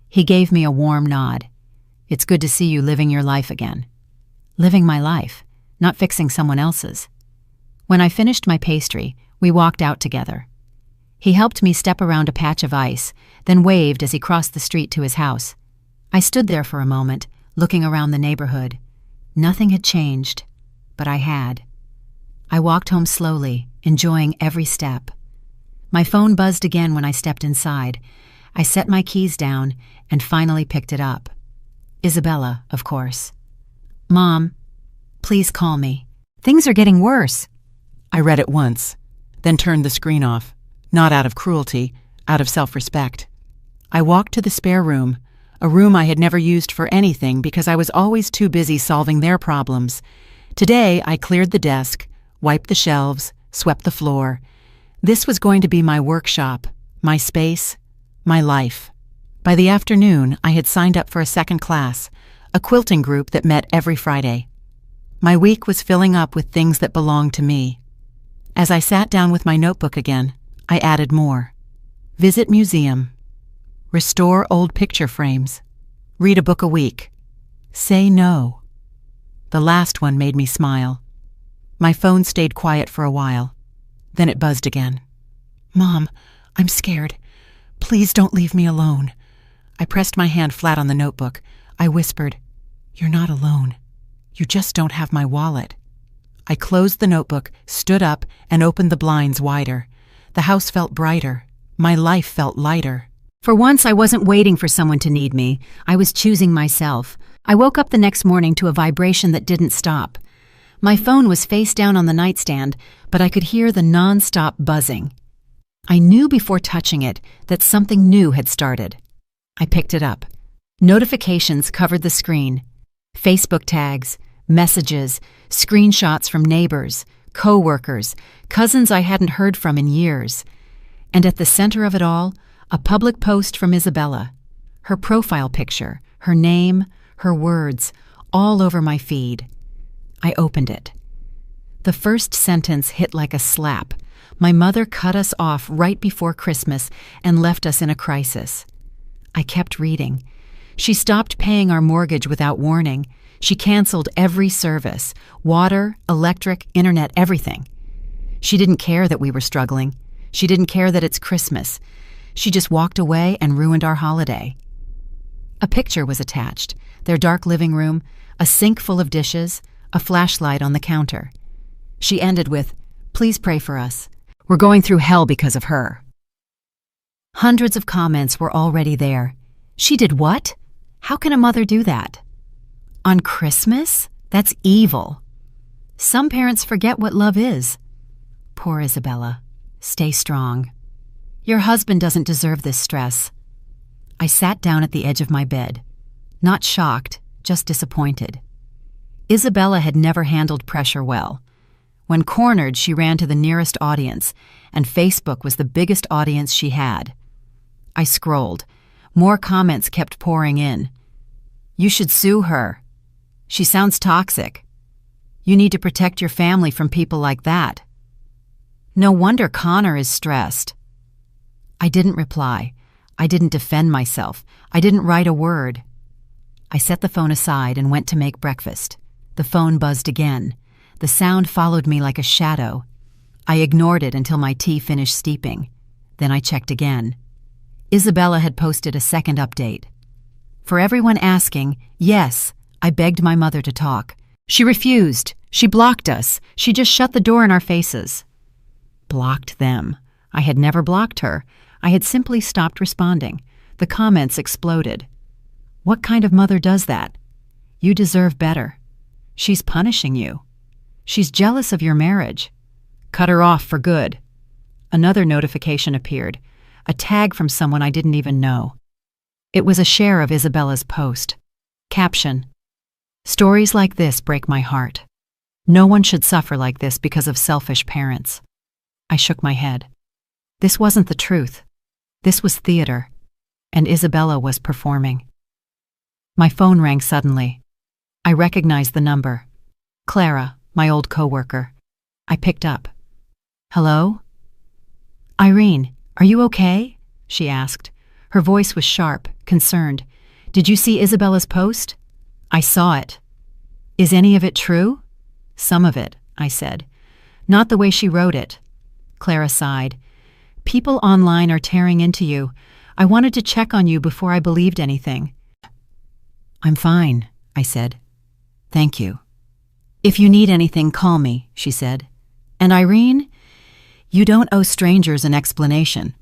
He gave me a warm nod. "It's good to see you living your life again." Living my life, not fixing someone else's. When I finished my pastry, we walked out together. He helped me step around a patch of ice, then waved as he crossed the street to his house. I stood there for a moment, looking around the neighborhood. Nothing had changed, but I had. I walked home slowly, enjoying every step. My phone buzzed again when I stepped inside. I set my keys down and finally picked it up. Isabella, of course. "Mom, please call me. Things are getting worse." I read it once, then turned the screen off, not out of cruelty, out of self-respect. I walked to the spare room, a room I had never used for anything because I was always too busy solving their problems. Today, I cleared the desk, wiped the shelves, swept the floor. This was going to be my workshop, my space, my life. By the afternoon, I had signed up for a second class, a quilting group that met every Friday. My week was filling up with things that belonged to me. As I sat down with my notebook again, I added more. Visit museum. Restore old picture frames. Read a book a week. Say no. The last one made me smile. My phone stayed quiet for a while. Then it buzzed again. "Mom, I'm scared. Please don't leave me alone." I pressed my hand flat on the notebook. I whispered, "You're not alone. You just don't have my wallet." I closed the notebook, stood up, and opened the blinds wider. The house felt brighter. My life felt lighter. For once, I wasn't waiting for someone to need me. I was choosing myself. I woke up the next morning to a vibration that didn't stop. My phone was face down on the nightstand, but I could hear the non-stop buzzing. I knew before touching it that something new had started. I picked it up. Notifications covered the screen. Facebook tags, messages, screenshots from neighbors, co-workers, cousins I hadn't heard from in years. And at the center of it all, a public post from Isabella. Her profile picture, her name, her words, all over my feed. I opened it. The first sentence hit like a slap. My mother cut us off right before Christmas and left us in a crisis. I kept reading. She stopped paying our mortgage without warning. She canceled every service, water, electric, internet, everything. She didn't care that we were struggling. She didn't care that it's Christmas. She just walked away and ruined our holiday. A picture was attached, their dark living room, a sink full of dishes, a flashlight on the counter. She ended with, "Please pray for us. We're going through hell because of her." Hundreds of comments were already there. She did what? How can a mother do that? On Christmas? That's evil. Some parents forget what love is. Poor Isabella. Stay strong. Your husband doesn't deserve this stress. I sat down at the edge of my bed. Not shocked, just disappointed. Isabella had never handled pressure well. When cornered, she ran to the nearest audience, and Facebook was the biggest audience she had. I scrolled. More comments kept pouring in. "You should sue her. She sounds toxic. You need to protect your family from people like that. No wonder Connor is stressed." I didn't reply. I didn't defend myself. I didn't write a word. I set the phone aside and went to make breakfast. The phone buzzed again. The sound followed me like a shadow. I ignored it until my tea finished steeping. Then I checked again. Isabella had posted a second update. For everyone asking, yes, I begged my mother to talk. She refused. She blocked us. She just shut the door in our faces. Blocked them. I had never blocked her. I had simply stopped responding. The comments exploded. What kind of mother does that? You deserve better. She's punishing you. She's jealous of your marriage. Cut her off for good. Another notification appeared, a tag from someone I didn't even know. It was a share of Isabella's post. Caption: "Stories like this break my heart. No one should suffer like this because of selfish parents." I shook my head. This wasn't the truth. This was theater, and Isabella was performing. My phone rang suddenly. I recognized the number. Clara, my old coworker. I picked up. "Hello?" "Irene, are you okay?" she asked. Her voice was sharp, concerned. "Did you see Isabella's post?" "I saw it." "Is any of it true?" "Some of it," I said. "Not the way she wrote it." Clara sighed. "People online are tearing into you. I wanted to check on you before I believed anything." "I'm fine," I said. "Thank you." "If you need anything, call me," she said. "And Irene, you don't owe strangers an explanation."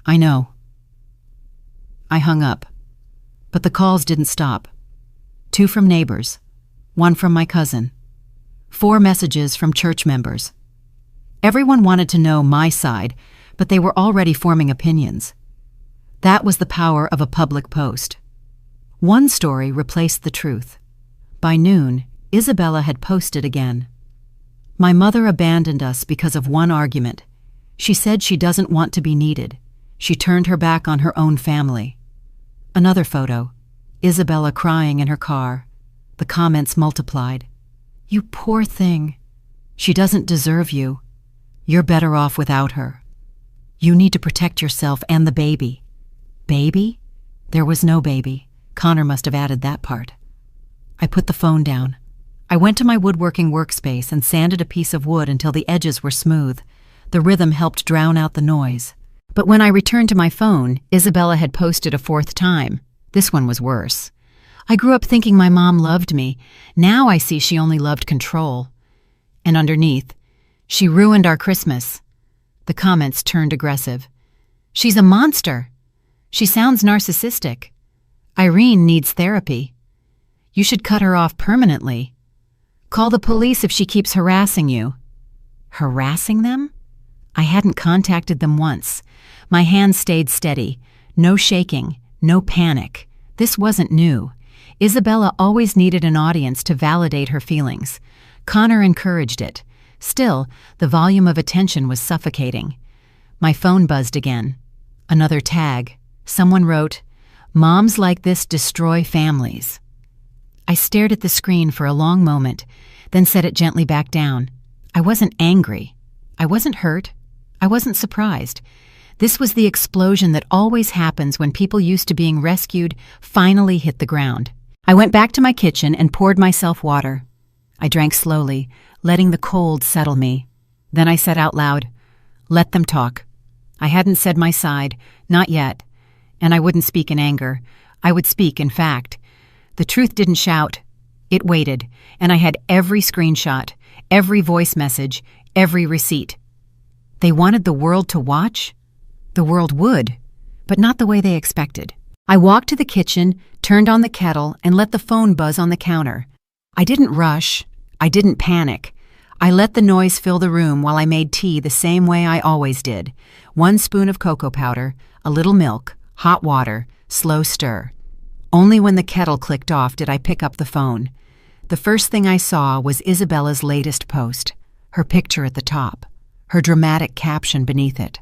"I know." I hung up. But the calls didn't stop. 2 from neighbors, 1 from my cousin, 4 messages from church members. Everyone wanted to know my side, but they were already forming opinions. That was the power of a public post. One story replaced the truth. By noon, Isabella had posted again. "My mother abandoned us because of one argument. She said she doesn't want to be needed. She turned her back on her own family." Another photo, Isabella crying in her car. The comments multiplied. "You poor thing. She doesn't deserve you. You're better off without her. You need to protect yourself and the baby." Baby? There was no baby. Connor must have added that part. I put the phone down. I went to my woodworking workspace and sanded a piece of wood until the edges were smooth. The rhythm helped drown out the noise. But when I returned to my phone, Isabella had posted a 4th time. This one was worse. "I grew up thinking my mom loved me. Now I see she only loved control." And underneath, "She ruined our Christmas." The comments turned aggressive. "She's a monster. She sounds narcissistic. Irene needs therapy. You should cut her off permanently. Call the police if she keeps harassing you." Harassing them? I hadn't contacted them once. My hands stayed steady. No shaking, no panic. This wasn't new. Isabella always needed an audience to validate her feelings. Connor encouraged it. Still, the volume of attention was suffocating. My phone buzzed again. Another tag. Someone wrote, "Moms like this destroy families." I stared at the screen for a long moment, then set it gently back down. I wasn't angry. I wasn't hurt. I wasn't surprised. This was the explosion that always happens when people used to being rescued finally hit the ground. I went back to my kitchen and poured myself water. I drank slowly, letting the cold settle me. Then I said out loud, "Let them talk." I hadn't said my side, not yet. And I wouldn't speak in anger. I would speak in fact. The truth didn't shout. It waited, and I had every screenshot, every voice message, every receipt. They wanted the world to watch? The world would, but not the way they expected. I walked to the kitchen, turned on the kettle, and let the phone buzz on the counter. I didn't rush. I didn't panic. I let the noise fill the room while I made tea the same way I always did. 1 spoon of cocoa powder, a little milk, hot water, slow stir. Only when the kettle clicked off did I pick up the phone. The first thing I saw was Isabella's latest post, her picture at the top, her dramatic caption beneath it.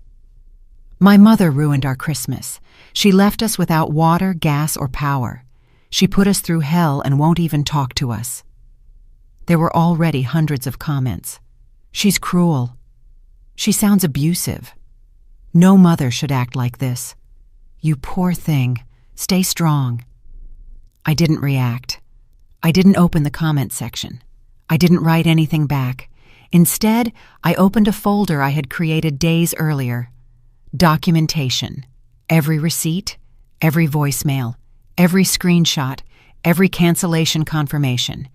"My mother ruined our Christmas. She left us without water, gas, or power. She put us through hell and won't even talk to us." There were already hundreds of comments. "She's cruel. She sounds abusive. No mother should act like this. You poor thing. Stay strong." I didn't react. I didn't open the comment section. I didn't write anything back. Instead, I opened a folder I had created days earlier. Documentation. Every receipt, every voicemail, every screenshot, every cancellation confirmation.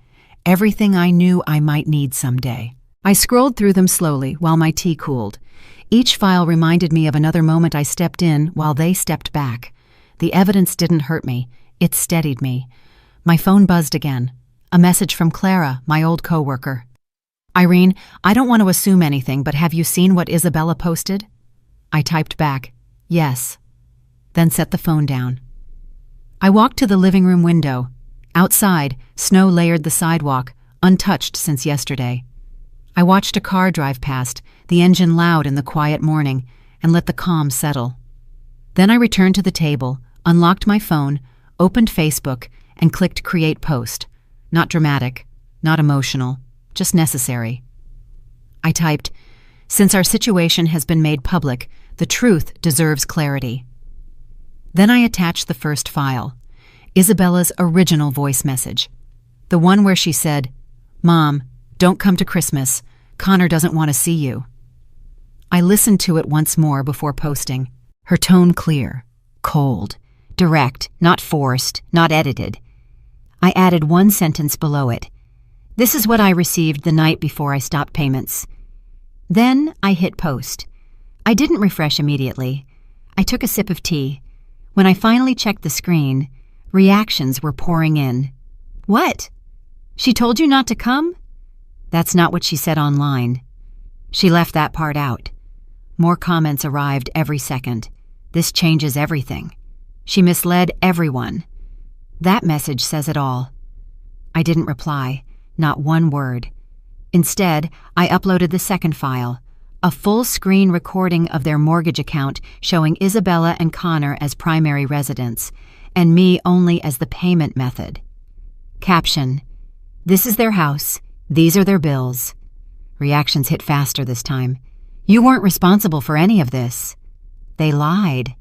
Everything I knew I might need someday. I scrolled through them slowly while my tea cooled. Each file reminded me of another moment I stepped in while they stepped back. The evidence didn't hurt me. It steadied me. My phone buzzed again. A message from Clara, my old coworker. "Irene, I don't want to assume anything, but have you seen what Isabella posted?" I typed back, "Yes," then set the phone down. I walked to the living room window. Outside, snow layered the sidewalk, untouched since yesterday. I watched a car drive past, the engine loud in the quiet morning, and let the calm settle. Then I returned to the table, unlocked my phone, opened Facebook, and clicked Create Post. Not dramatic, not emotional, just necessary. I typed, "Since our situation has been made public, the truth deserves clarity." Then I attached the first file, Isabella's original voice message, the one where she said, "Mom, don't come to Christmas. Connor doesn't want to see you." I listened to it once more before posting, her tone clear, cold, direct, not forced, not edited. I added one sentence below it. "This is what I received the night before I stopped payments." Then I hit post. I didn't refresh immediately. I took a sip of tea. When I finally checked the screen, reactions were pouring in. "What? She told you not to come?" That's not what she said online. She left that part out. More comments arrived every second. "This changes everything. She misled everyone." That message says it all. I didn't reply, not one word. Instead, I uploaded the second file, a full-screen recording of their mortgage account showing Isabella and Connor as primary residents, and me only as the payment method. Caption: "This is their house. These are their bills." Reactions hit faster this time. "You weren't responsible for any of this." "They lied.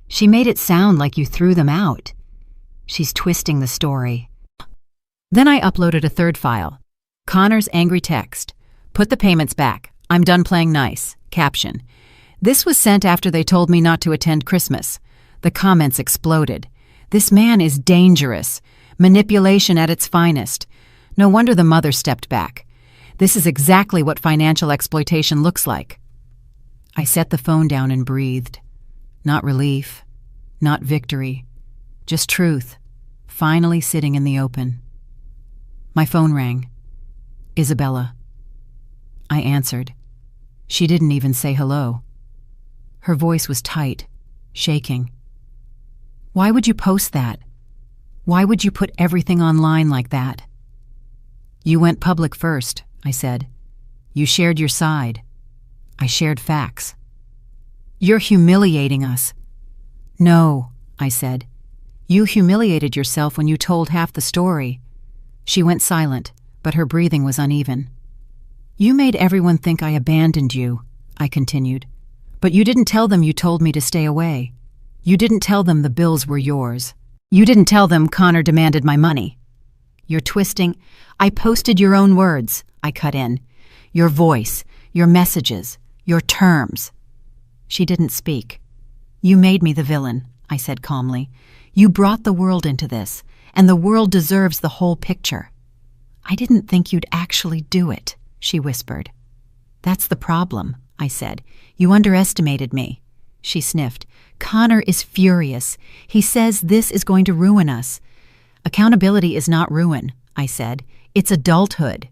She made it sound like you threw them out." She's twisting the story. Then I uploaded a third file. Connor's angry text. "Put the payments back. I'm done playing nice." Caption: "This was sent after they told me not to attend Christmas." The comments exploded. "This man is dangerous. Manipulation at its finest. No wonder the mother stepped back. This is exactly what financial exploitation looks like." I set the phone down and breathed. Not relief, not victory, just truth, finally sitting in the open. My phone rang. "Isabella." I answered. She didn't even say hello. Her voice was tight, shaking. Why would you post that? Why would you put everything online like that? You went public first, I said. You shared your side. I shared facts. You're humiliating us. No, I said. You humiliated yourself when you told half the story. She went silent, but her breathing was uneven. You made everyone think I abandoned you, I continued. But you didn't tell them you told me to stay away. You didn't tell them the bills were yours. You didn't tell them Connor demanded my money. You're twisting. I posted your own words, I cut in. Your voice, your messages, your terms. She didn't speak. You made me the villain, I said calmly. You brought the world into this, and the world deserves the whole picture. I didn't think you'd actually do it, she whispered. That's the problem, I said. You underestimated me. She sniffed. Connor is furious. He says this is going to ruin us. Accountability is not ruin, I said. It's adulthood.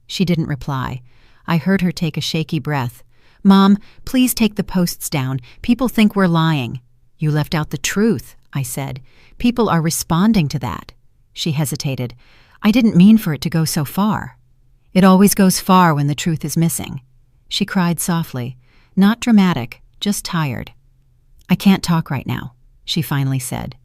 She didn't reply. I heard her take a shaky breath. Mom, please take the posts down. People think we're lying. You left out the truth, I said. People are responding to that. She hesitated. I didn't mean for it to go so far. It always goes far when the truth is missing. She cried softly. Not dramatic, just tired. I can't talk right now, she finally said.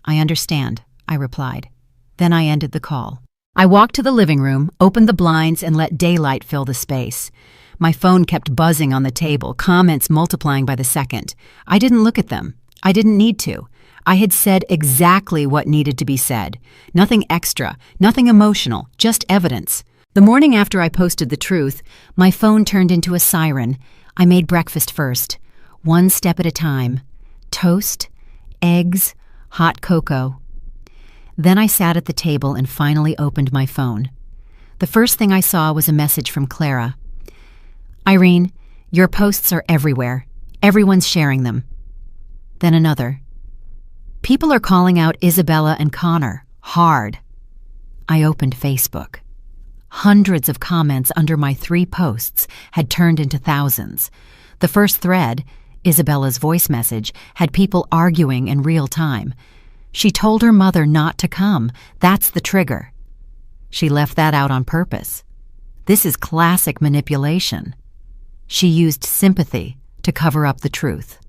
I understand, I replied. Then I ended the call. I walked to the living room, opened the blinds, and let daylight fill the space. My phone kept buzzing on the table, comments multiplying by the second. I didn't look at them. I didn't need to. I had said exactly what needed to be said. Nothing extra, nothing emotional, just evidence. The morning after I posted the truth, my phone turned into a siren. I made breakfast first, one step at a time. Toast, eggs, hot cocoa. Then I sat at the table and finally opened my phone. The first thing I saw was a message from Clara. Irene, your posts are everywhere. Everyone's sharing them. Then another. People are calling out Isabella and Connor. Hard. I opened Facebook. Hundreds of comments under my 3 posts had turned into thousands. The first thread, Isabella's voice message, had people arguing in real time. She told her mother not to come. That's the trigger. She left that out on purpose. This is classic manipulation. She used sympathy to cover up the truth.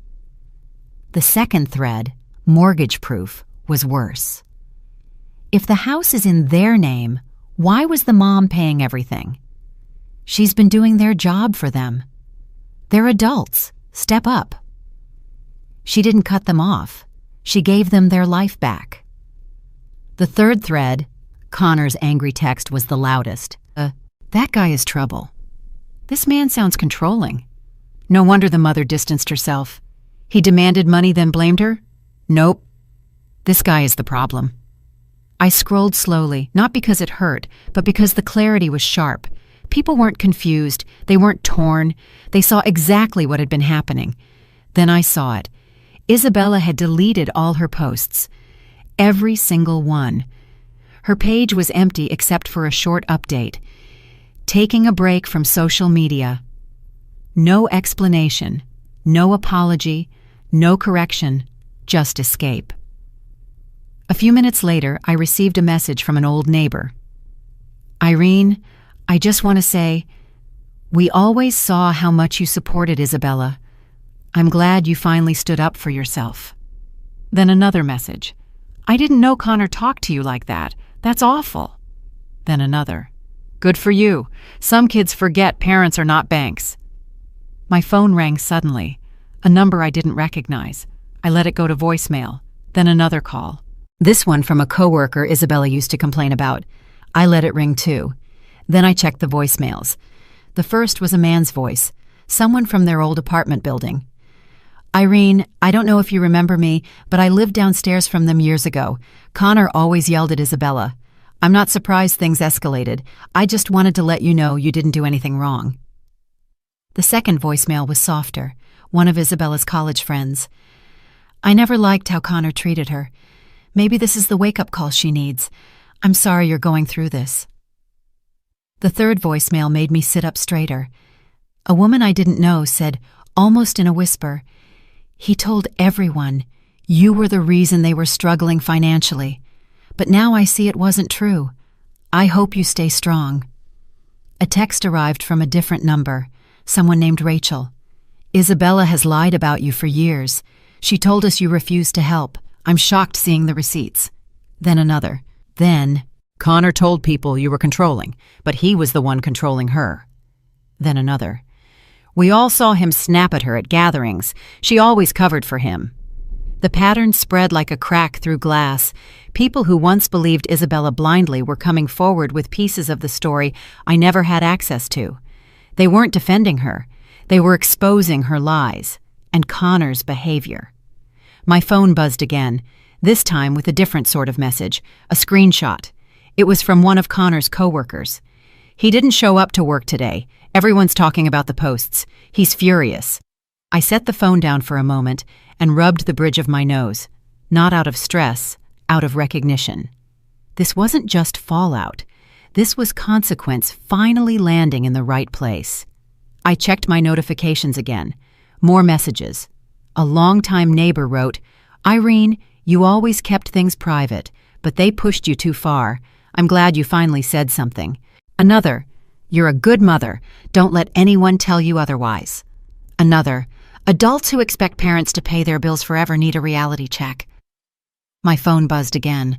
The second thread, mortgage proof, was worse. If the house is in their name, why was the mom paying everything? She's been doing their job for them. They're adults. Step up. She didn't cut them off. She gave them their life back. The third thread, Connor's angry text, was the loudest. That guy is trouble. This man sounds controlling. No wonder the mother distanced herself. He demanded money, then blamed her? Nope. This guy is the problem. I scrolled slowly, not because it hurt, but because the clarity was sharp. People weren't confused. They weren't torn. They saw exactly what had been happening. Then I saw it. Isabella had deleted all her posts. Every single one. Her page was empty except for a short update. Taking a break from social media. No explanation, no apology, no correction, just escape. A few minutes later, I received a message from an old neighbor. Irene, I just want to say, we always saw how much you supported Isabella. I'm glad you finally stood up for yourself. Then another message. I didn't know Connor talked to you like that. That's awful. Then another. Good for you. Some kids forget parents are not banks. My phone rang suddenly, a number I didn't recognize. I let it go to voicemail. Then another call. This one from a coworker Isabella used to complain about. I let it ring too. Then I checked the voicemails. The first was a man's voice, someone from their old apartment building. Irene, I don't know if you remember me, but I lived downstairs from them years ago. Connor always yelled at Isabella. I'm not surprised things escalated. I just wanted to let you know you didn't do anything wrong. The second voicemail was softer, one of Isabella's college friends. I never liked how Connor treated her. Maybe this is the wake-up call she needs. I'm sorry you're going through this. The third voicemail made me sit up straighter. A woman I didn't know said, almost in a whisper, "He told everyone you were the reason they were struggling financially. But now I see it wasn't true. I hope you stay strong." A text arrived from a different number, someone named Rachel. "Isabella has lied about you for years. She told us you refused to help. I'm shocked seeing the receipts." Then another. Then, "Connor told people you were controlling, but he was the one controlling her." Then another. "We all saw him snap at her at gatherings. She always covered for him." The pattern spread like a crack through glass. People who once believed Isabella blindly were coming forward with pieces of the story I never had access to. They weren't defending her. They were exposing her lies and Connor's behavior. My phone buzzed again, this time with a different sort of message, a screenshot. It was from one of Connor's coworkers. "He didn't show up to work today. Everyone's talking about the posts. He's furious." I set the phone down for a moment and rubbed the bridge of my nose, not out of stress, out of recognition. This wasn't just fallout. This was consequence finally landing in the right place. I checked my notifications again. More messages. A longtime neighbor wrote, "Irene, you always kept things private, but they pushed you too far. I'm glad you finally said something." Another, "You're a good mother. Don't let anyone tell you otherwise." Another, "Adults who expect parents to pay their bills forever need a reality check." My phone buzzed again,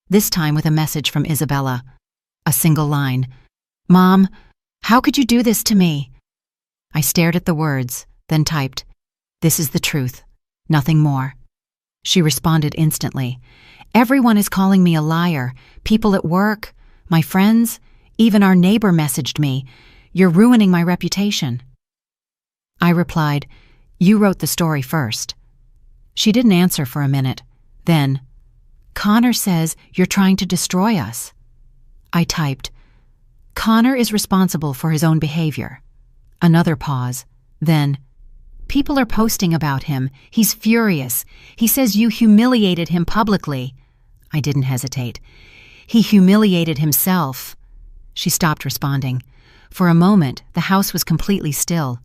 this time with a message from Isabella. A single line. "Mom, how could you do this to me?" I stared at the words, then typed, "This is the truth, nothing more." She responded instantly. "Everyone is calling me a liar. People at work, my friends, even our neighbor messaged me. You're ruining my reputation." I replied, "You wrote the story first." She didn't answer for a minute. Then, "Connor says you're trying to destroy us." I typed, "Connor is responsible for his own behavior." Another pause. Then, "People are posting about him. He's furious. He says you humiliated him publicly." I didn't hesitate. "He humiliated himself." She stopped responding. For a moment, the house was completely still.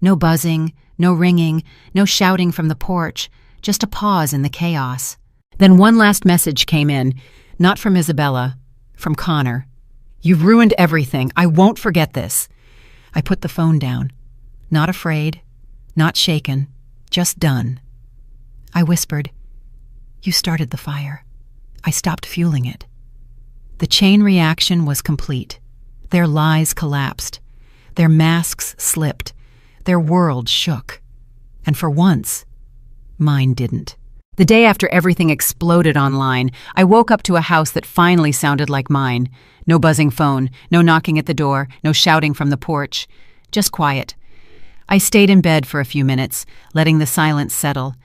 No buzzing, no ringing, no shouting from the porch, just a pause in the chaos. Then one last message came in, not from Isabella, from Connor. "You've ruined everything. I won't forget this." I put the phone down. Not afraid, not shaken, just done. I whispered, "You started the fire. I stopped fueling it." The chain reaction was complete. Their lies collapsed. Their masks slipped. Their world shook. And for once, mine didn't. The day after everything exploded online, I woke up to a house that finally sounded like mine. No buzzing phone, no knocking at the door, no shouting from the porch. Just quiet. I stayed in bed for a few minutes, letting the silence settle.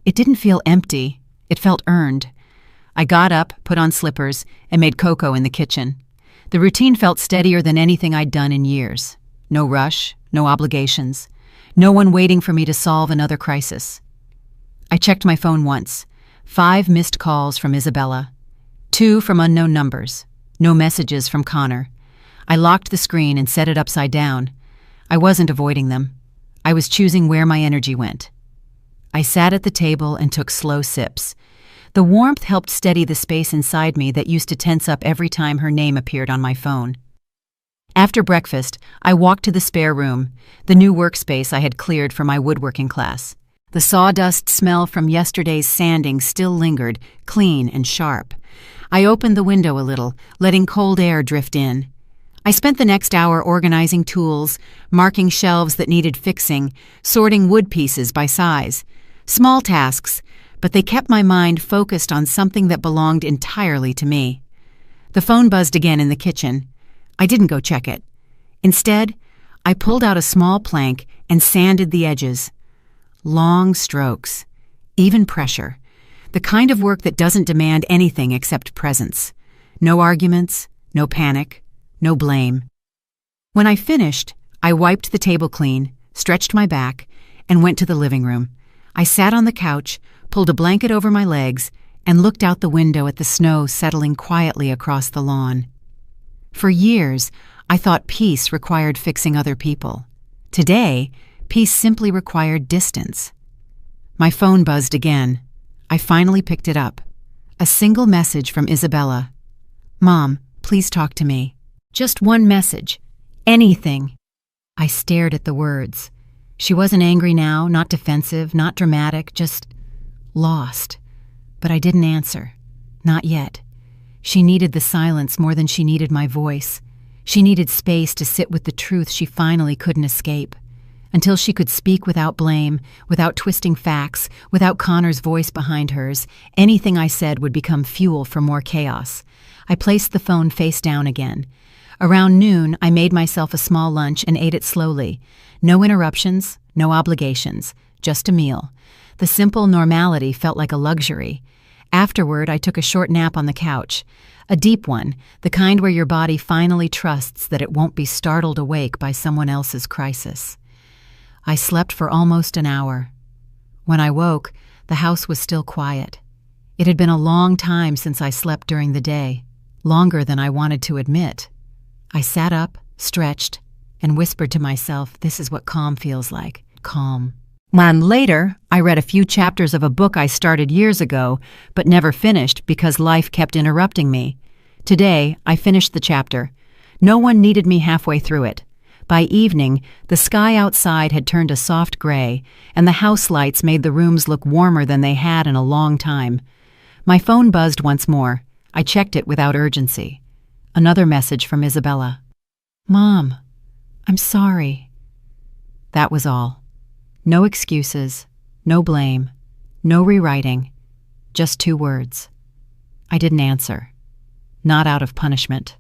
It didn't feel empty. It felt earned. I got up, put on slippers, and made cocoa in the kitchen. The routine felt steadier than anything I'd done in years. No rush, no obligations. No one waiting for me to solve another crisis. I checked my phone once. 5 missed calls from Isabella. 2 from unknown numbers. No messages from Connor. I locked the screen and set it upside down. I wasn't avoiding them. I was choosing where my energy went. I sat at the table and took slow sips. The warmth helped steady the space inside me that used to tense up every time her name appeared on my phone. After breakfast, I walked to the spare room, the new workspace I had cleared for my woodworking class. The sawdust smell from yesterday's sanding still lingered, clean and sharp. I opened the window a little, letting cold air drift in. I spent the next hour organizing tools, marking shelves that needed fixing, sorting wood pieces by size. Small tasks, but they kept my mind focused on something that belonged entirely to me. The phone buzzed again in the kitchen. I didn't go check it. Instead, I pulled out a small plank and sanded the edges. Long strokes, even pressure, the kind of work that doesn't demand anything except presence. No arguments, no panic, no blame. When I finished, I wiped the table clean, stretched my back, and went to the living room. I sat on the couch, pulled a blanket over my legs, and looked out the window at the snow settling quietly across the lawn. For years, I thought peace required fixing other people. Today, peace simply required distance. My phone buzzed again. I finally picked it up. A single message from Isabella. "Mom, please talk to me." Just one message. Anything. I stared at the words. She wasn't angry now, not defensive, not dramatic, just lost. But I didn't answer. Not yet. She needed the silence more than she needed my voice. She needed space to sit with the truth she finally couldn't escape. Until she could speak without blame, without twisting facts, without Connor's voice behind hers, anything I said would become fuel for more chaos. I placed the phone face down again. Around noon, I made myself a small lunch and ate it slowly. No interruptions, no obligations, just a meal. The simple normality felt like a luxury. Afterward, I took a short nap on the couch. A deep one, the kind where your body finally trusts that it won't be startled awake by someone else's crisis. I slept for almost an hour. When I woke, the house was still quiet. It had been a long time since I slept during the day, longer than I wanted to admit. I sat up, stretched, and whispered to myself, this is what calm feels like. Calm. Later, I read a few chapters of a book I started years ago, but never finished because life kept interrupting me. Today, I finished the chapter. No one needed me halfway through it. By evening, the sky outside had turned a soft gray, and the house lights made the rooms look warmer than they had in a long time. My phone buzzed once more. I checked it without urgency. Another message from Isabella. "Mom, I'm sorry." That was all. No excuses, no blame, no rewriting, just 2 words. I didn't answer. Not out of punishment,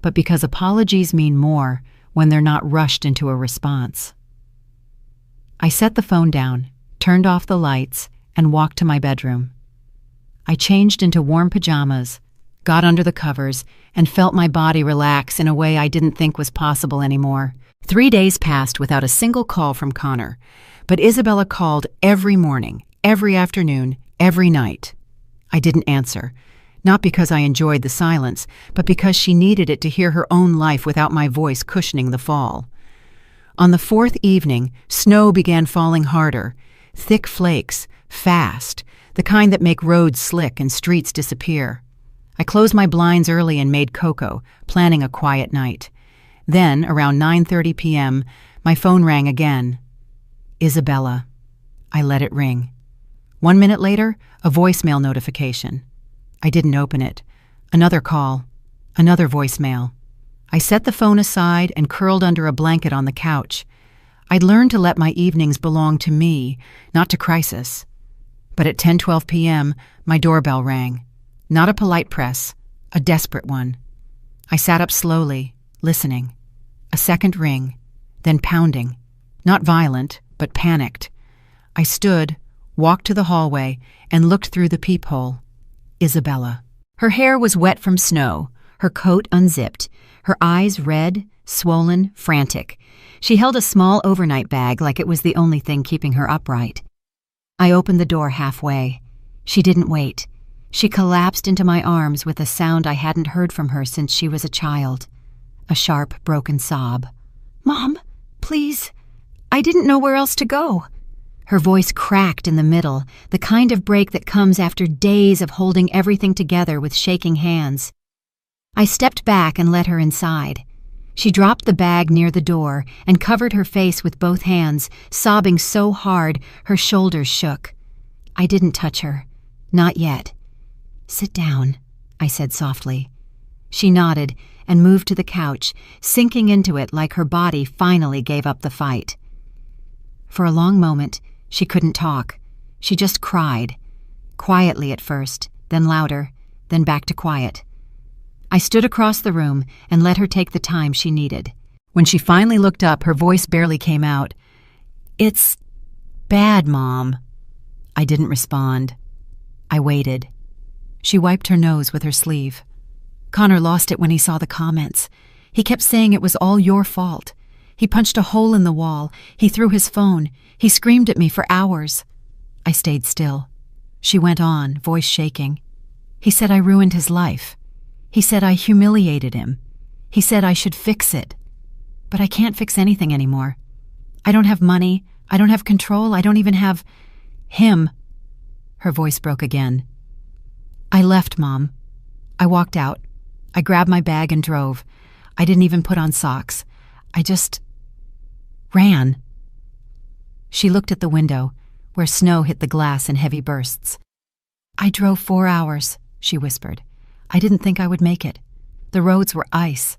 but because apologies mean more when they're not rushed into a response. I set the phone down, turned off the lights, and walked to my bedroom. I changed into warm pajamas, got under the covers, and felt my body relax in a way I didn't think was possible anymore. 3 days passed without a single call from Connor, but Isabella called every morning, every afternoon, every night. I didn't answer, not because I enjoyed the silence, but because she needed it to hear her own life without my voice cushioning the fall. On the 4th evening, snow began falling harder, thick flakes, fast, the kind that make roads slick and streets disappear. I closed my blinds early and made cocoa, planning a quiet night. Then, around 9:30 p.m., my phone rang again. Isabella. I let it ring. 1 minute later, a voicemail notification. I didn't open it. Another call. Another voicemail. I set the phone aside and curled under a blanket on the couch. I'd learned to let my evenings belong to me, not to crisis. But at 10:12 p.m., my doorbell rang. Not a polite press, a desperate one. I sat up slowly, listening. A second ring, then pounding. Not violent, but panicked. I stood, walked to the hallway, and looked through the peephole. Isabella. Her hair was wet from snow, her coat unzipped, her eyes red, swollen, frantic. She held a small overnight bag like it was the only thing keeping her upright. I opened the door halfway. She didn't wait. She collapsed into my arms with a sound I hadn't heard from her since she was a child. A sharp, broken sob. "Mom, please. I didn't know where else to go." Her voice cracked in the middle, the kind of break that comes after days of holding everything together with shaking hands. I stepped back and let her inside. She dropped the bag near the door and covered her face with both hands, sobbing so hard her shoulders shook. I didn't touch her. Not yet. "Sit down," I said softly. She nodded and moved to the couch, sinking into it like her body finally gave up the fight. For a long moment, she couldn't talk. She just cried. Quietly at first, then louder, then back to quiet. I stood across the room and let her take the time she needed. When she finally looked up, her voice barely came out. "It's bad, Mom." I didn't respond. I waited. She wiped her nose with her sleeve. "Connor lost it when he saw the comments. He kept saying it was all your fault. He punched a hole in the wall. He threw his phone. He screamed at me for hours." I stayed still. She went on, voice shaking. "He said I ruined his life. He said I humiliated him. He said I should fix it. But I can't fix anything anymore. I don't have money. I don't have control. I don't even have him. Her voice broke again. I left, Mom. I walked out. I grabbed my bag and drove. I didn't even put on socks. I just ran. She looked at the window, where snow hit the glass in heavy bursts. I drove 4 hours, she whispered. I didn't think I would make it. The roads were ice.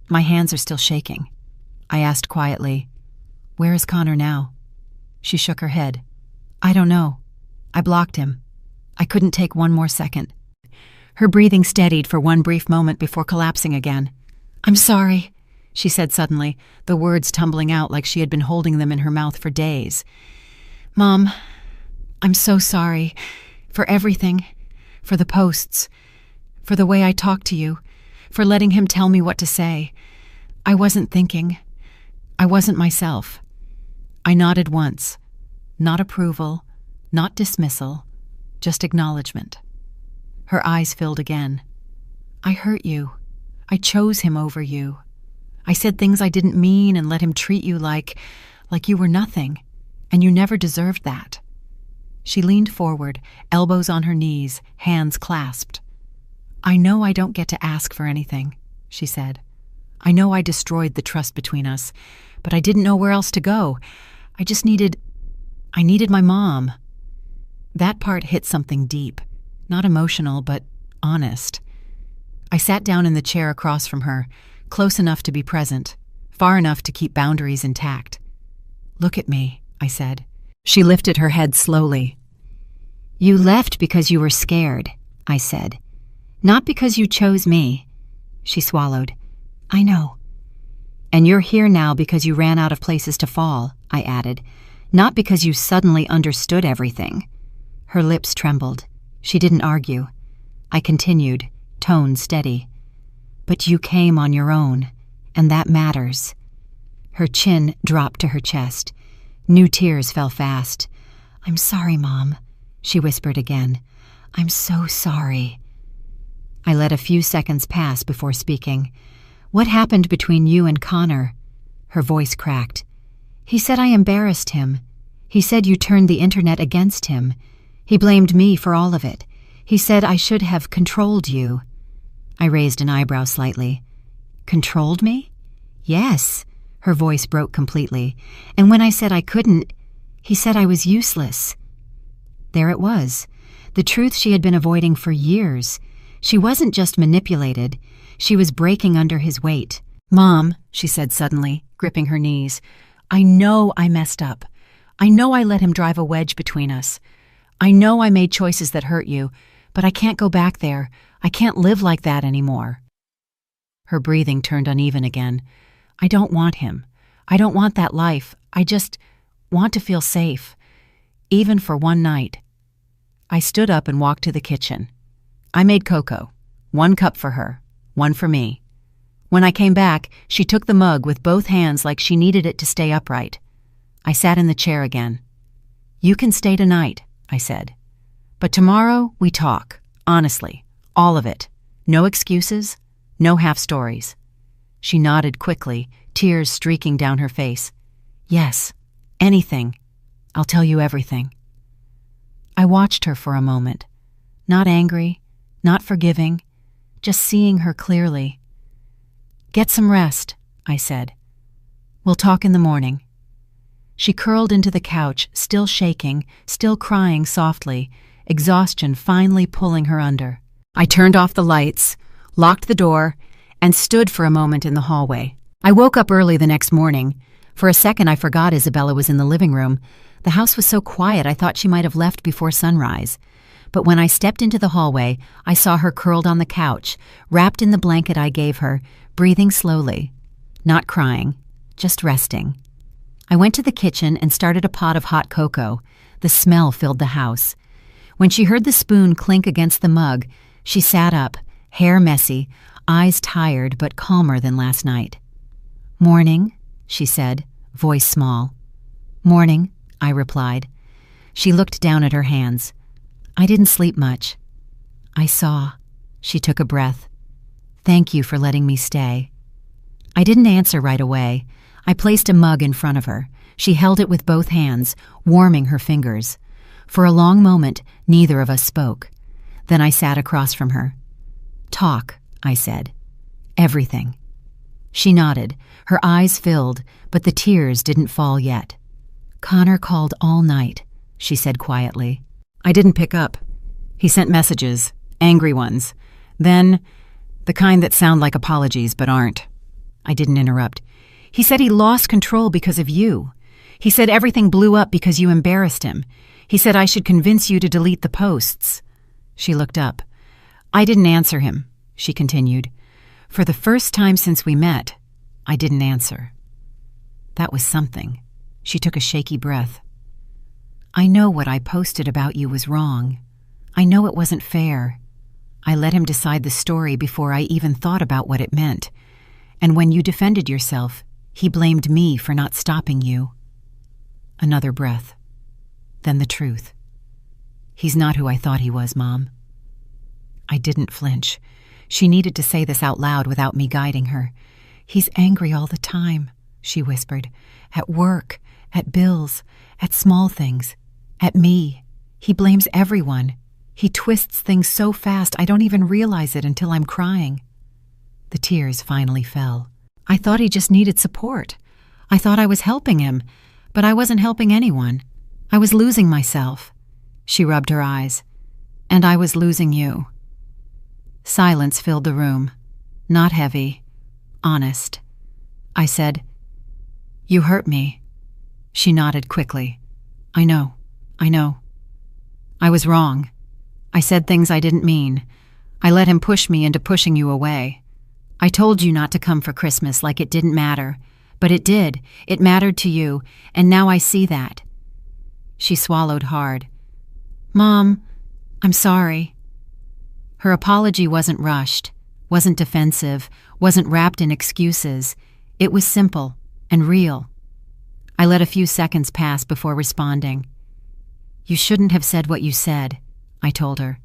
My hands are still shaking. I asked quietly, "Where is Connor now?" She shook her head. I don't know. I blocked him. I couldn't take one more second. Her breathing steadied for one brief moment before collapsing again. I'm sorry, she said suddenly, the words tumbling out like she had been holding them in her mouth for days. Mom, I'm so sorry. For everything. For the posts. For the way I talked to you. For letting him tell me what to say. I wasn't thinking. I wasn't myself. I nodded once. Not approval, not dismissal, just acknowledgement. Her eyes filled again. I hurt you. I chose him over you. I said things I didn't mean and let him treat you like you were nothing, and you never deserved that. She leaned forward, elbows on her knees, hands clasped. I know I don't get to ask for anything, she said. I know I destroyed the trust between us, but I didn't know where else to go. I needed my mom. That part hit something deep, not emotional, but honest. I sat down in the chair across from her, close enough to be present, far enough to keep boundaries intact. Look at me, I said. She lifted her head slowly. You left because you were scared, I said. Not because you chose me. She swallowed. I know. And you're here now because you ran out of places to fall, I added. Not because you suddenly understood everything. Her lips trembled. She didn't argue. I continued, tone steady. But you came on your own, and that matters. Her chin dropped to her chest. New tears fell fast. I'm sorry, Mom, she whispered again. I'm so sorry. I let a few seconds pass before speaking. What happened between you and Connor? Her voice cracked. He said I embarrassed him. He said you turned the internet against him. He blamed me for all of it. He said I should have controlled you. I raised an eyebrow slightly. Controlled me? Yes. Her voice broke completely. And when I said I couldn't, he said I was useless. There it was. The truth she had been avoiding for years. She wasn't just manipulated. She was breaking under his weight. Mom, she said suddenly, gripping her knees, I know I messed up. I know I let him drive a wedge between us. I know I made choices that hurt you, but I can't go back there. I can't live like that anymore. Her breathing turned uneven again. I don't want him. I don't want that life. I just want to feel safe, even for one night. I stood up and walked to the kitchen. I made cocoa, 1 cup for her, 1 for me. When I came back, she took the mug with both hands like she needed it to stay upright. I sat in the chair again. You can stay tonight, I said. But tomorrow we talk, honestly, all of it. No excuses, no half-stories. She nodded quickly, tears streaking down her face. Yes, anything. I'll tell you everything. I watched her for a moment, not angry, not forgiving, just seeing her clearly. Get some rest, I said. We'll talk in the morning. She curled into the couch, still shaking, still crying softly, exhaustion finally pulling her under. I turned off the lights, locked the door, and stood for a moment in the hallway. I woke up early the next morning. For a second I forgot Isabella was in the living room. The house was so quiet I thought she might have left before sunrise. But when I stepped into the hallway, I saw her curled on the couch, wrapped in the blanket I gave her, breathing slowly. Not crying, just resting. I went to the kitchen and started a pot of hot cocoa. The smell filled the house. When she heard the spoon clink against the mug, she sat up, hair messy, eyes tired but calmer than last night. Morning, she said, voice small. Morning, I replied. She looked down at her hands. I didn't sleep much. I saw. She took a breath. Thank you for letting me stay. I didn't answer right away. I placed a mug in front of her. She held it with both hands, warming her fingers. For a long moment, neither of us spoke. Then I sat across from her. "Talk," I said. "Everything." She nodded. Her eyes filled, but the tears didn't fall yet. "Connor called all night," she said quietly. I didn't pick up. He sent messages, angry ones. Then, the kind that sound like apologies but aren't. I didn't interrupt. He said he lost control because of you. He said everything blew up because you embarrassed him. He said I should convince you to delete the posts. She looked up. I didn't answer him, she continued. For the first time since we met, I didn't answer. That was something. She took a shaky breath. I know what I posted about you was wrong. I know it wasn't fair. I let him decide the story before I even thought about what it meant. And when you defended yourself, he blamed me for not stopping you. Another breath. Then the truth. He's not who I thought he was, Mom. I didn't flinch. She needed to say this out loud without me guiding her. He's angry all the time, she whispered. At work, at bills, at small things, at me. He blames everyone. He twists things so fast I don't even realize it until I'm crying. The tears finally fell. I thought he just needed support. I thought I was helping him, but I wasn't helping anyone. I was losing myself. She rubbed her eyes. And I was losing you. Silence filled the room. Not heavy. Honest. I said, You hurt me. She nodded quickly. I know. I was wrong. I said things I didn't mean. I let him push me into pushing you away. I told you not to come for Christmas like it didn't matter. But it did. It mattered to you, and now I see that. She swallowed hard. Mom, I'm sorry. Her apology wasn't rushed, wasn't defensive, wasn't wrapped in excuses. It was simple and real. I let a few seconds pass before responding. You shouldn't have said what you said, I told her.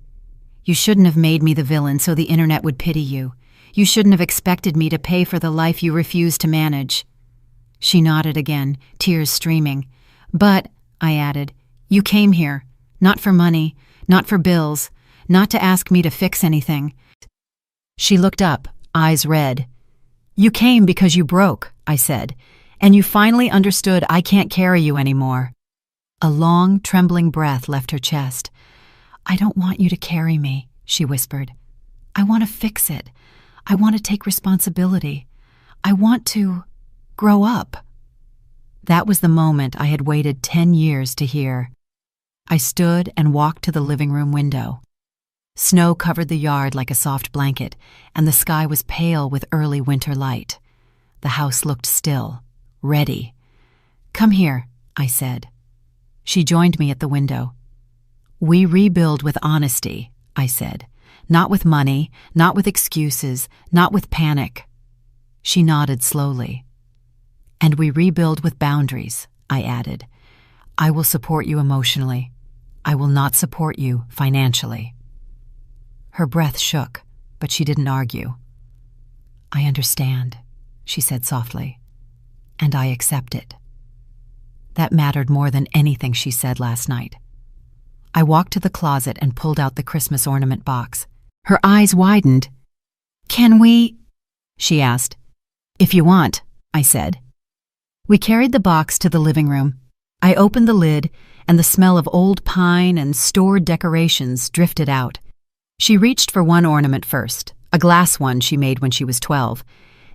You shouldn't have made me the villain so the internet would pity you. You shouldn't have expected me to pay for the life you refused to manage. She nodded again, tears streaming. But, I added, you came here, not for money, not for bills, not to ask me to fix anything. She looked up, eyes red. You came because you broke, I said, and you finally understood I can't carry you anymore. A long, trembling breath left her chest. I don't want you to carry me, she whispered. I want to fix it. I want to take responsibility. I want to grow up. That was the moment I had waited 10 years to hear. I stood and walked to the living room window. Snow covered the yard like a soft blanket, and the sky was pale with early winter light. The house looked still, ready. Come here, I said. She joined me at the window. We rebuild with honesty, I said. Not with money, not with excuses, not with panic. She nodded slowly. And we rebuild with boundaries, I added. I will support you emotionally. I will not support you financially. Her breath shook, but she didn't argue. I understand, she said softly, and I accept it. That mattered more than anything she said last night. I walked to the closet and pulled out the Christmas ornament box. Her eyes widened. Can we? She asked. If you want, I said. We carried the box to the living room. I opened the lid, and the smell of old pine and stored decorations drifted out. She reached for one ornament first, a glass one she made when she was 12.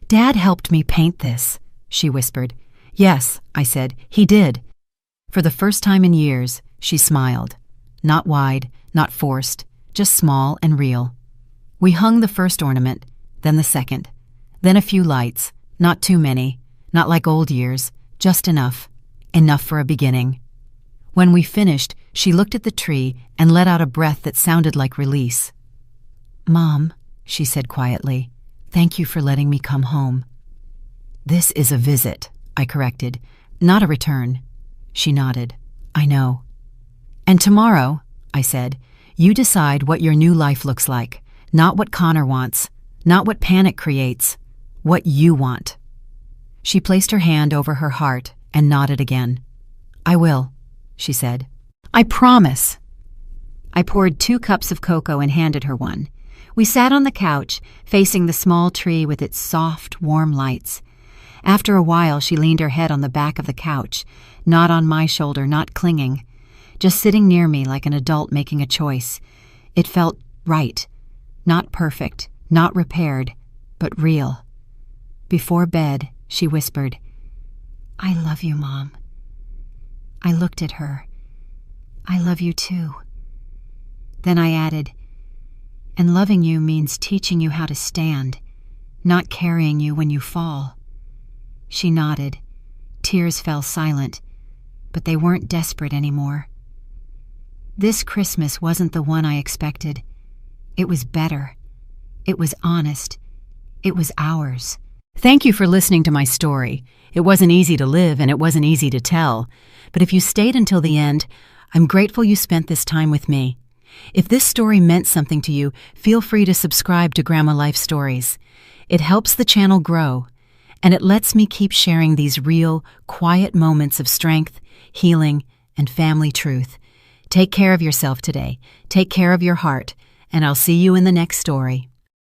Dad helped me paint this, she whispered. Yes, I said, he did. For the first time in years, she smiled. Not wide, not forced, just small and real. We hung the first ornament, then the second, then a few lights, not too many, not like old years, just enough for a beginning. When we finished, she looked at the tree and let out a breath that sounded like release. Mom, she said quietly, thank you for letting me come home. This is a visit, I corrected, not a return. She nodded. I know. And tomorrow, I said, you decide what your new life looks like, not what Connor wants, not what panic creates, what you want. She placed her hand over her heart and nodded again. "I will," she said. "I promise." I poured 2 cups of cocoa and handed her one. We sat on the couch, facing the small tree with its soft, warm lights. After a while, she leaned her head on the back of the couch, not on my shoulder, not clinging, just sitting near me like an adult making a choice. It felt right. Not perfect, not repaired, but real. Before bed, she whispered, "I love you, Mom." I looked at her. "I love you too." Then I added, "And loving you means teaching you how to stand, not carrying you when you fall." She nodded. Tears fell silent, but they weren't desperate anymore. This Christmas wasn't the one I expected. It was better. It was honest. It was ours. Thank you for listening to my story. It wasn't easy to live and it wasn't easy to tell. But if you stayed until the end, I'm grateful you spent this time with me. If this story meant something to you, feel free to subscribe to Grandma Life Stories. It helps the channel grow, and it lets me keep sharing these real, quiet moments of strength, healing, and family truth. Take care of yourself today. Take care of your heart, and I'll see you in the next story.